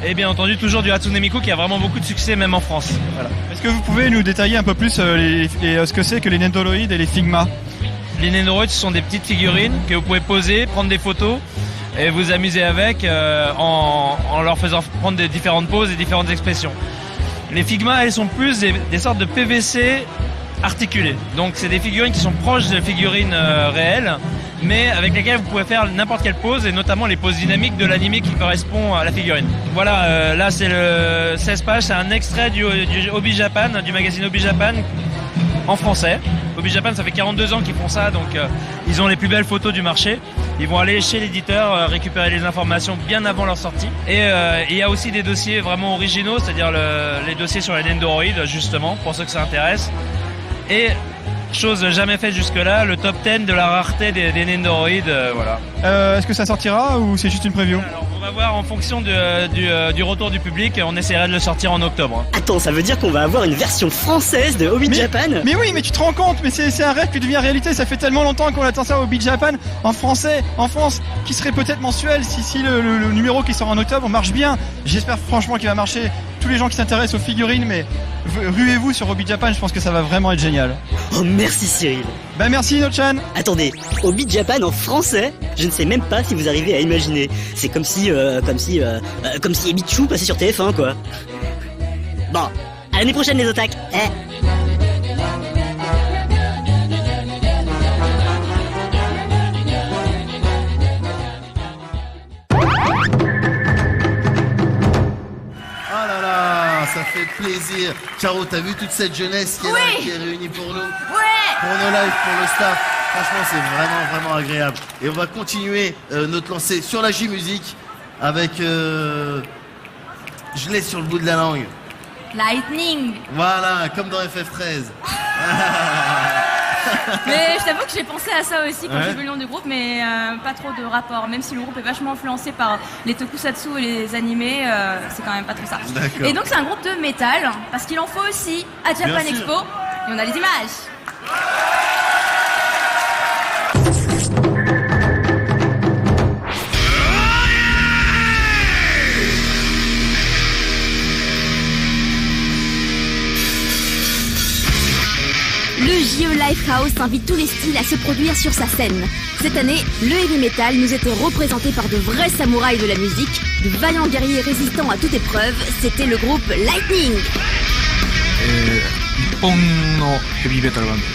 G: Et bien entendu toujours du Hatsune Miku qui a vraiment beaucoup de succès même en France. Voilà.
Y: Est-ce que vous pouvez nous détailler un peu plus ce que c'est que les Nendoroid et les Figma?
G: Les Nendoroid, ce sont des petites figurines que vous pouvez poser, prendre des photos et vous amuser avec en leur faisant prendre des différentes poses et différentes expressions. Les Figma, elles sont plus des sortes de PVC articulés. Donc c'est des figurines qui sont proches de figurines réelles, mais avec lesquelles vous pouvez faire n'importe quelle pose, et notamment les poses dynamiques de l'anime qui correspond à la figurine. Voilà, là c'est le 16 pages, c'est un extrait du Hobby Japan, du magazine Hobby Japan en français. Hobby Japan, ça fait 42 ans qu'ils font ça, donc ils ont les plus belles photos du marché. Ils vont aller chez l'éditeur récupérer les informations bien avant leur sortie. Et il y a aussi des dossiers vraiment originaux, c'est-à-dire les dossiers sur les Nendoroid, justement, pour ceux que ça intéresse. Et chose jamais faite jusque-là, le top 10 de la rareté des Nendoroid, voilà.
Y: Est-ce que ça sortira ou c'est juste une preview?
G: Alors, on va voir en fonction du retour du public, on essaiera de le sortir en octobre.
E: Attends, ça veut dire qu'on va avoir une version française de Hobby Japan?
Y: Mais oui, mais tu te rends compte, mais c'est un rêve qui devient réalité, ça fait tellement longtemps qu'on attend ça au Hobby Japan, en français, en France, qui serait peut-être mensuel si le numéro qui sort en octobre marche bien. J'espère franchement qu'il va marcher. Tous les gens qui s'intéressent aux figurines, mais ruez-vous sur Hobby Japan, je pense que ça va vraiment être génial.
E: Oh merci Cyril.
Y: Bah merci Nochan.
E: Attendez, Hobby Japan en français, je ne sais même pas si vous arrivez à imaginer. C'est comme si Ebichou passait sur TF1 quoi. Bon, à l'année prochaine les otaques.
F: Ça fait plaisir. Caro, t'as vu toute cette jeunesse qui est là, qui est réunie pour nous? Pour nos lives, pour le staff. Franchement, c'est vraiment agréable. Et on va continuer notre lancée sur la J-Musique avec... je l'ai sur le bout de la langue.
C: Lightning.
F: Voilà, comme dans FF13.
C: Mais je t'avoue que j'ai pensé à ça aussi quand j'ai vu le nom du groupe, mais pas trop de rapport. Même si le groupe est vachement influencé par les tokusatsu et les animés, c'est quand même pas trop ça.
F: D'accord.
C: Et donc c'est un groupe de métal, parce qu'il en faut aussi à Japan Expo. Et on a les images.
D: Le JE Lifehouse invite tous les styles à se produire sur sa scène. Cette année, le heavy metal nous était représenté par de vrais samouraïs de la musique, de vaillants guerriers résistants à toute épreuve. C'était le groupe Lightning.
B: 日本のヘビーメタルバンド、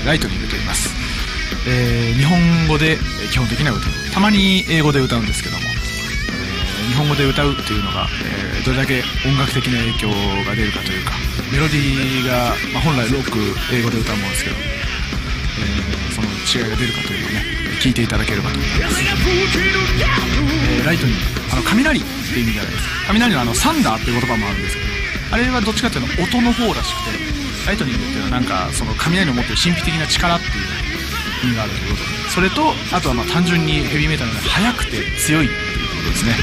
B: ライトニングと言います。日本語で基本的には歌う。たまに英語で歌うんですけども、日本語で歌うっていうのが、どれだけ音楽的な影響が出るかというか、メロディーが、本来ロック英語で歌うものですけど、その違いが出るかというね、聞いていただければと思います。ライトニング、雷って意味じゃないですか。雷のサンダーっていう言葉もあるんですけど、あれはどっちかっていうと音の方らしくて、ライトニングっていうのはなんかその雷の持ってる神秘的な力っていう意味があるということで、それとあとは単純にヘビーメタルが速くて強いっていうことですね。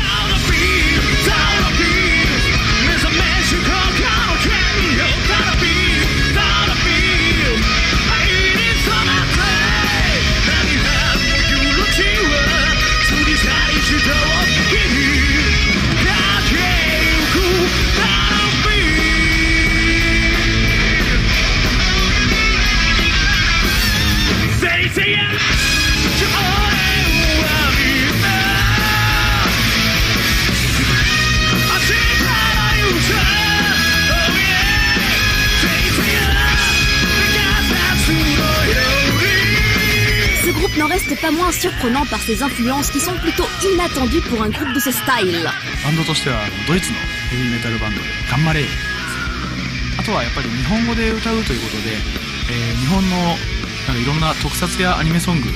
D: N'en reste pas moins surprenant par ses influences qui sont plutôt inattendues pour un groupe de ce style.
B: バンドとしてはドイツのヘビーメタルバンドでガンマレイ。あとはやっぱり日本語で歌うということで、日本のなんかいろんな特撮やアニメソング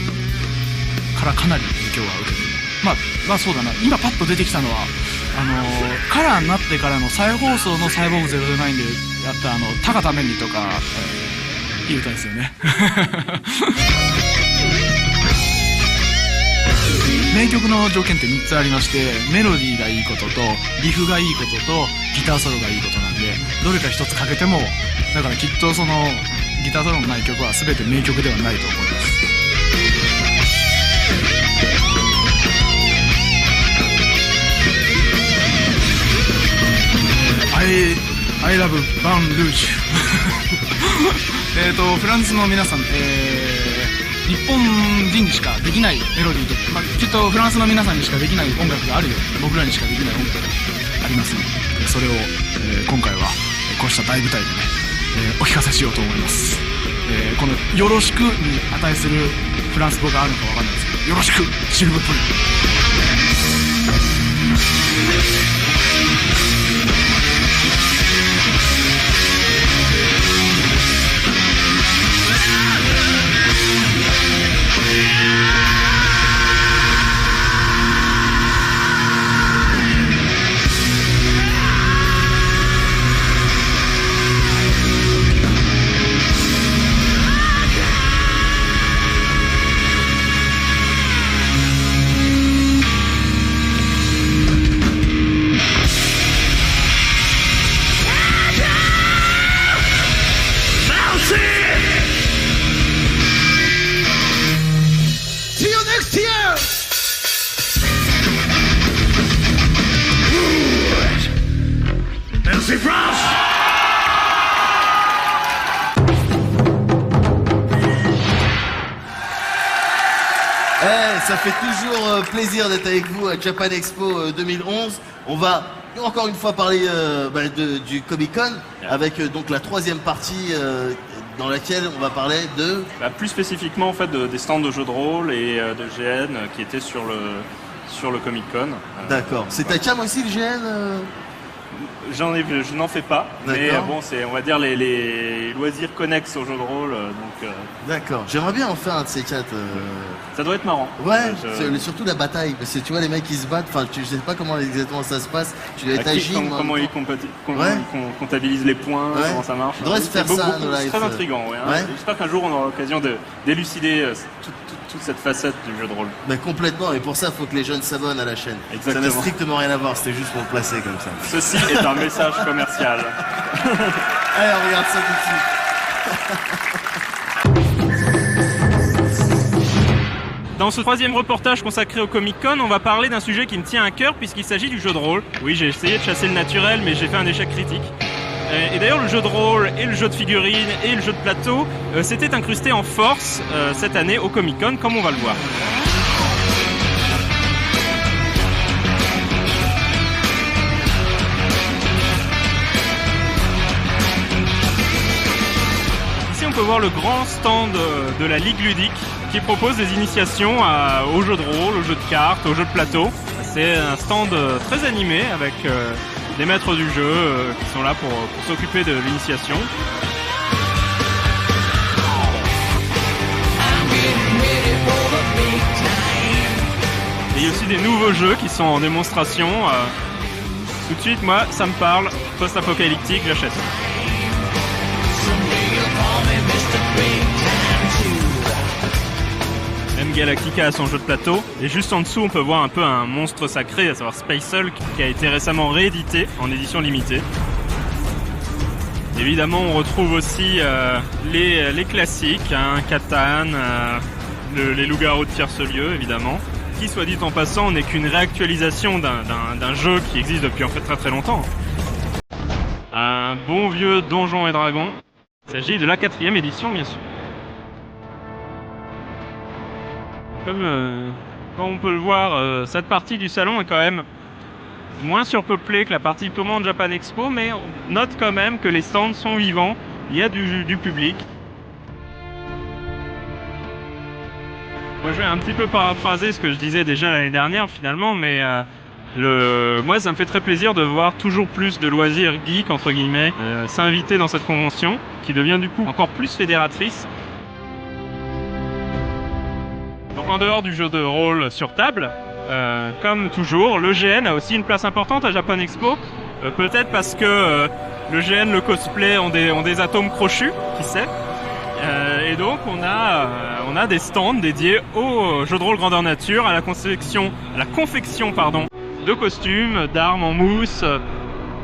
B: からかなり影響が受けてる。まあそうだな。今パッと出てきたのはカラーになってからの再放送のサイボーグ009でやったタカタメンリとか、いい歌ですよね。名曲の条件って3つありまして、メロディーがいいこととリフがいいこととギターソロがいいことなんで、どれか一つかけても、だからきっとそのギターソロのない曲は全て名曲ではないと思います。I love バンルージュフランスの皆さん、日本人にしかできないメロディーと、きっとフランスの皆さんにしかできない音楽があるように僕らにしかできない音楽がありますので、それを、今回はこうした大舞台でね、お聞かせしようと思います。この「よろしく」に値するフランス語があるのかわかんないですけど、よろしくシルブプレイ。
F: Ça fait toujours plaisir d'être avec vous à Japan Expo 2011. On va encore une fois parler du Comic Con avec donc la troisième partie dans laquelle on va parler de...
I: plus spécifiquement en fait des stands de jeux de rôle et de GN qui étaient sur le Comic Con.
F: D'accord. C'est à Cam aussi le GN
I: je n'en fais pas, mais bon, c'est on va dire les loisirs connexes aux jeux de rôle.
F: D'accord. J'aimerais bien en faire un de ces quatre.
I: Ça doit être marrant.
F: Ouais. Surtout la bataille, parce que tu vois les mecs qui se battent. Enfin, je sais pas comment exactement ça se passe. Tu dois être agile.
I: Comment ils comptabilisent les points, comment ça marche.
F: On devrait se faire ça.
I: C'est très intriguant. J'espère qu'un jour on aura l'occasion d'élucider toute cette facette du jeu de rôle.
F: Mais complètement, et pour ça, il faut que les jeunes s'abonnent à la chaîne.
I: Exactement.
F: Ça n'a strictement rien à voir, c'était juste pour le placer comme ça.
I: Ceci est un message commercial.
F: Allez, on regarde ça tout de suite.
A: Dans ce troisième reportage consacré au Comic-Con, on va parler d'un sujet qui me tient à cœur puisqu'il s'agit du jeu de rôle. Oui, j'ai essayé de chasser le naturel, mais j'ai fait un échec critique. Et d'ailleurs, le jeu de rôle et le jeu de figurines et le jeu de plateau s'étaient incrustés en force cette année au Comic-Con, comme on va le voir. Ici, on peut voir le grand stand de la Ligue ludique qui propose des initiations aux jeux de rôle, aux jeux de cartes, aux jeux de plateau. C'est un stand très animé avec des maîtres du jeu qui sont là pour s'occuper de l'initiation. Et il y a aussi des nouveaux jeux qui sont en démonstration. Tout de suite, moi, ça me parle. Post-apocalyptique, j'achète. Même Galactica a son jeu de plateau. Et juste en dessous, on peut voir un peu un monstre sacré, à savoir Space Hulk, qui a été récemment réédité en édition limitée. Évidemment, on retrouve aussi les classiques, Catan, les loups-garous de Tierce-Lieu, évidemment. Qui, soit dit en passant, n'est qu'une réactualisation d'un jeu qui existe depuis en fait très très longtemps. Un bon vieux Donjons et Dragons. Il s'agit de la 4e édition, bien sûr. Comme on peut le voir, cette partie du salon est quand même moins surpeuplée que la partie purement de Japan Expo, mais on note quand même que les stands sont vivants, il y a du public. Moi, je vais un petit peu paraphraser ce que je disais déjà l'année dernière finalement, mais moi ça me fait très plaisir de voir toujours plus de loisirs geeks entre guillemets s'inviter dans cette convention qui devient du coup encore plus fédératrice. Donc en dehors du jeu de rôle sur table, comme toujours, le GN a aussi une place importante à Japan Expo, peut-être parce que le GN, le cosplay ont des atomes crochus, qui sait. Et donc on a des stands dédiés au jeu de rôle grandeur nature, à la confection de costumes, d'armes en mousse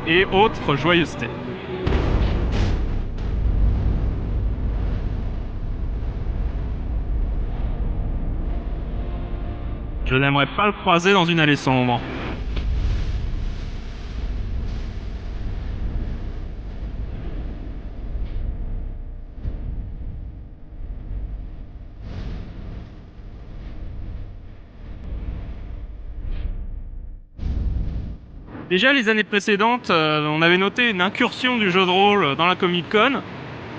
A: et autres joyeusetés. Je n'aimerais pas le croiser dans une allée sombre. Déjà les années précédentes, on avait noté une incursion du jeu de rôle dans la Comic Con.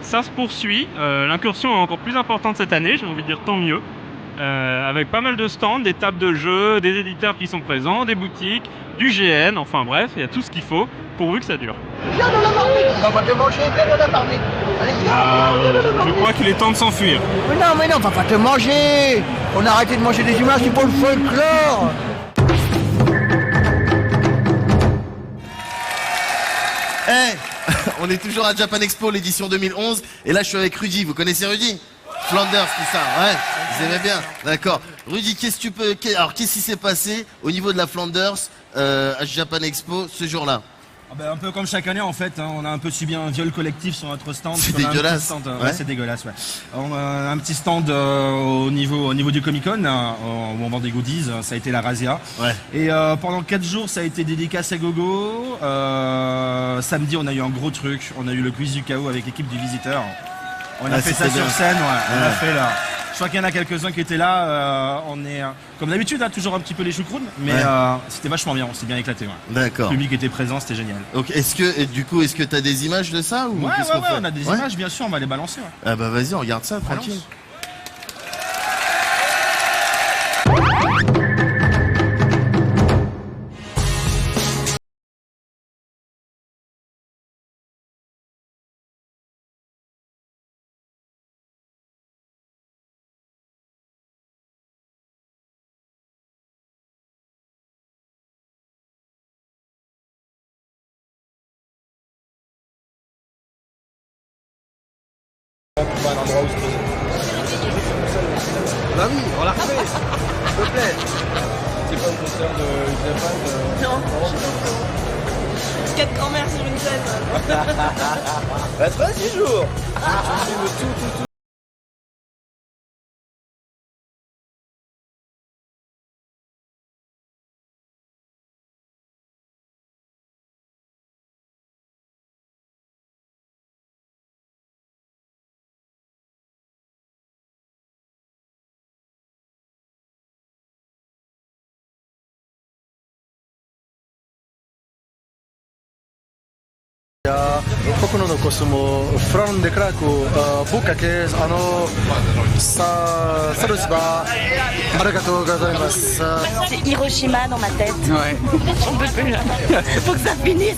A: Ça se poursuit, l'incursion est encore plus importante cette année, j'ai envie de dire tant mieux. Avec pas mal de stands, des tables de jeux, des éditeurs qui sont présents, des boutiques, du GN, enfin bref, il y a tout ce qu'il faut pourvu que ça dure.
J: Viens dans la marmite, on va te manger, viens dans la marmite. Allez, viens.
A: Je crois qu'il est temps de s'enfuir.
J: Mais non, on va pas te manger. On a arrêté de manger des humains, c'est pour le folklore.
F: On est toujours à Japan Expo, l'édition 2011. Et là, je suis avec Rudy. Vous connaissez Rudy? Flanders, tout ça, ouais. Vous aimez bien? D'accord. Rudy, qu'est-ce qui s'est passé au niveau de la Flanders à Japan Expo ce jour-là?
K: Un peu comme chaque année en fait, hein, on a un peu subi un viol collectif sur notre stand.
F: C'est dégueulasse.
K: Ouais, c'est dégueulasse, ouais. On a un petit stand au niveau du Comic Con où on vend des goodies, ça a été la razzia.
F: Ouais.
K: Et pendant 4 jours ça a été dédicace à gogo. Samedi on a eu un gros truc, on a eu le quiz du chaos avec l'équipe du Visiteur. On a fait ça sur scène, on a fait là. Je crois qu'il y en a quelques-uns qui étaient là. On est comme d'habitude, toujours un petit peu les choucrounes, mais c'était vachement bien, on s'est bien éclaté. Ouais.
F: D'accord.
K: Le public était présent, c'était génial.
F: Donc est-ce que t'as des images de ça ou
K: Ouais, on a des images, bien sûr, on va les balancer. Ouais.
F: Ah bah vas-y, on regarde ça, tranquille.
J: Pas un endroit où se poser. Bah oui, on l'a refait, s'il te plaît. C'est pas une concert de Japan
M: Non. 4 grand-mères sur une scène.
J: Bah 6 jours. Tu filmes tout.
N: 僕のコスモフランデクラーク僕かけサルスバありがとうございます
M: C'est Hiroshima dans ma tête. Ouais. On peut plus là. Faut que ça finisse.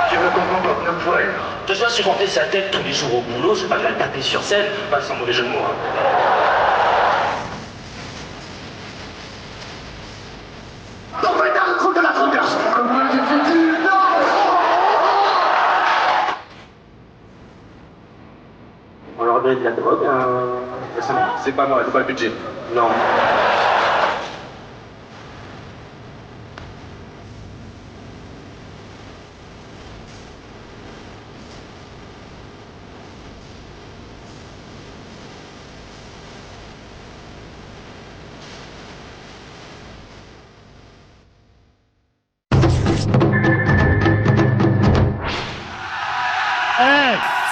J: Tu me comprends comme une poêle. Que ce soit supporter sa tête tous les jours au boulot, c'est pas de la taper sur scène, pas sans mauvais jeu de mots. Donc va être un de la fondeur. On leur donne de la drogue, c'est pas moi, c'est pas le budget. Non.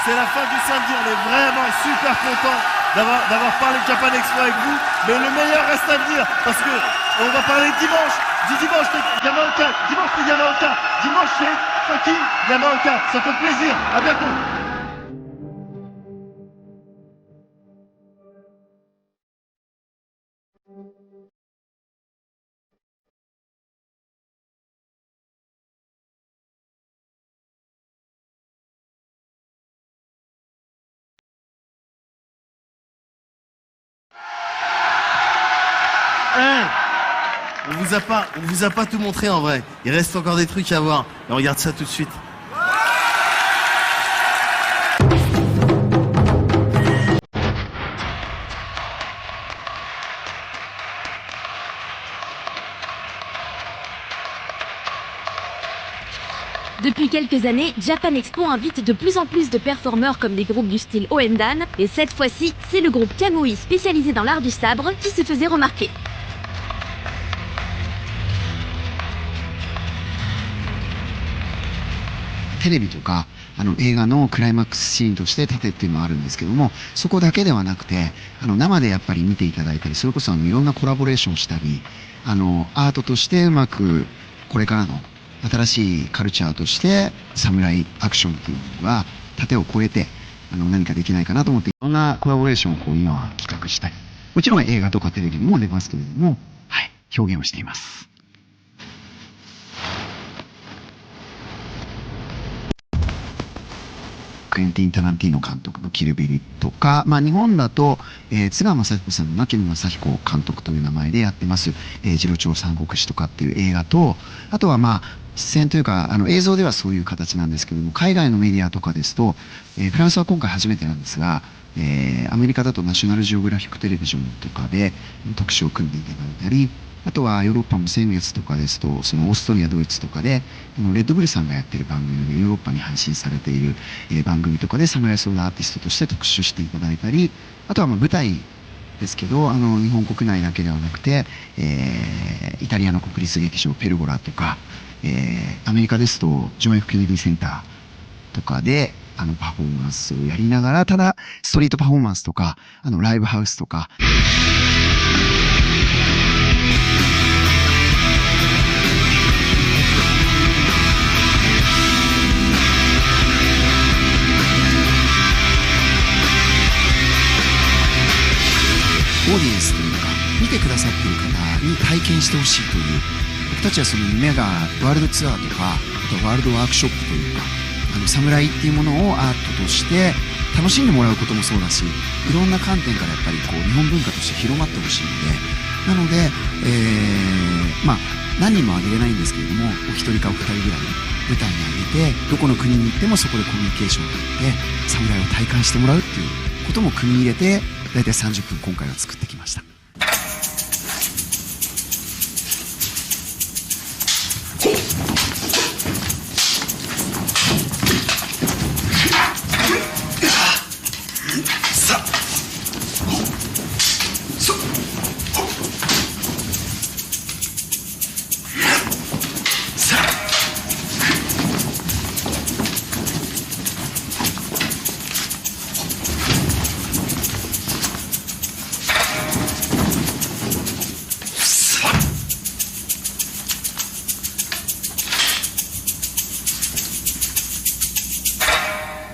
F: C'est la fin du samedi, on est vraiment super content d'avoir parlé de Japan Expo avec vous, mais le meilleur reste à venir, parce que on va parler dimanche, c'est Yamaoka, dimanche c'est Yamaoka, dimanche c'est fucking Yamaoka, ça fait plaisir, à bientôt. On vous a pas tout montré en vrai. Il reste encore des trucs à voir. Et on regarde ça tout de suite.
D: Depuis quelques années, Japan Expo invite de plus en plus de performeurs comme des groupes du style Oendan, et cette fois-ci, c'est le groupe Kamui spécialisé dans l'art du sabre qui se faisait remarquer.
L: 映画のクライマックスシーンとして盾っていうのはあるんですけども、そこだけではなくて、生でやっぱり見ていただいたり、それこそいろんなコラボレーションしたり、アートとしてうまく、これからの新しいカルチャーとして、サムライアクションっていうのは、盾を超えて、何かできないかなと思って、いろんなコラボレーションを今は企画したい。もちろん映画とかテレビも出ますけれども、はい、表現をしています。クエンティン・タランティーノ監督のキルビルとか、日本だと、津川雅彦さんの牧野正彦監督という名前でやってます、次郎長三国志とかっていう映画と、あとは出演というか、映像ではそういう形なんですけども、海外のメディアとかですと、フランスは今回初めてなんですが、アメリカだとナショナルジオグラフィックテレビジョンとかで特集を組んでいただいたり、あとはヨーロッパも先月とかですと、そのオーストリア、ドイツとかで、レッドブルさんがやってる番組でヨーロッパに配信されている、番組とかでサムライソードアーティストとして特集していただいたり、あとは舞台ですけど、日本国内だけではなくて、イタリアの国立劇場ペルゴラとか、アメリカですとジョン F ケネディセンターとかで、パフォーマンスをやりながら、ただ、ストリートパフォーマンスとか、ライブハウスとか、オーディエンスというか、見てくださっている方に体験してほしいという、僕たちはその夢がワールドツアーとか、あとワールドワークショップというか、侍っていうものをアートとして楽しんでもらうこともそうだし、いろんな観点からやっぱりこう日本文化として広まってほしいので、なので、何人もあげれないんですけれども、お一人かお二人ぐらい舞台にあげて、どこの国に行ってもそこでコミュニケーションを取って、侍を体感してもらうっていうことも組み入れて、だいたい30分今回は作ってきました。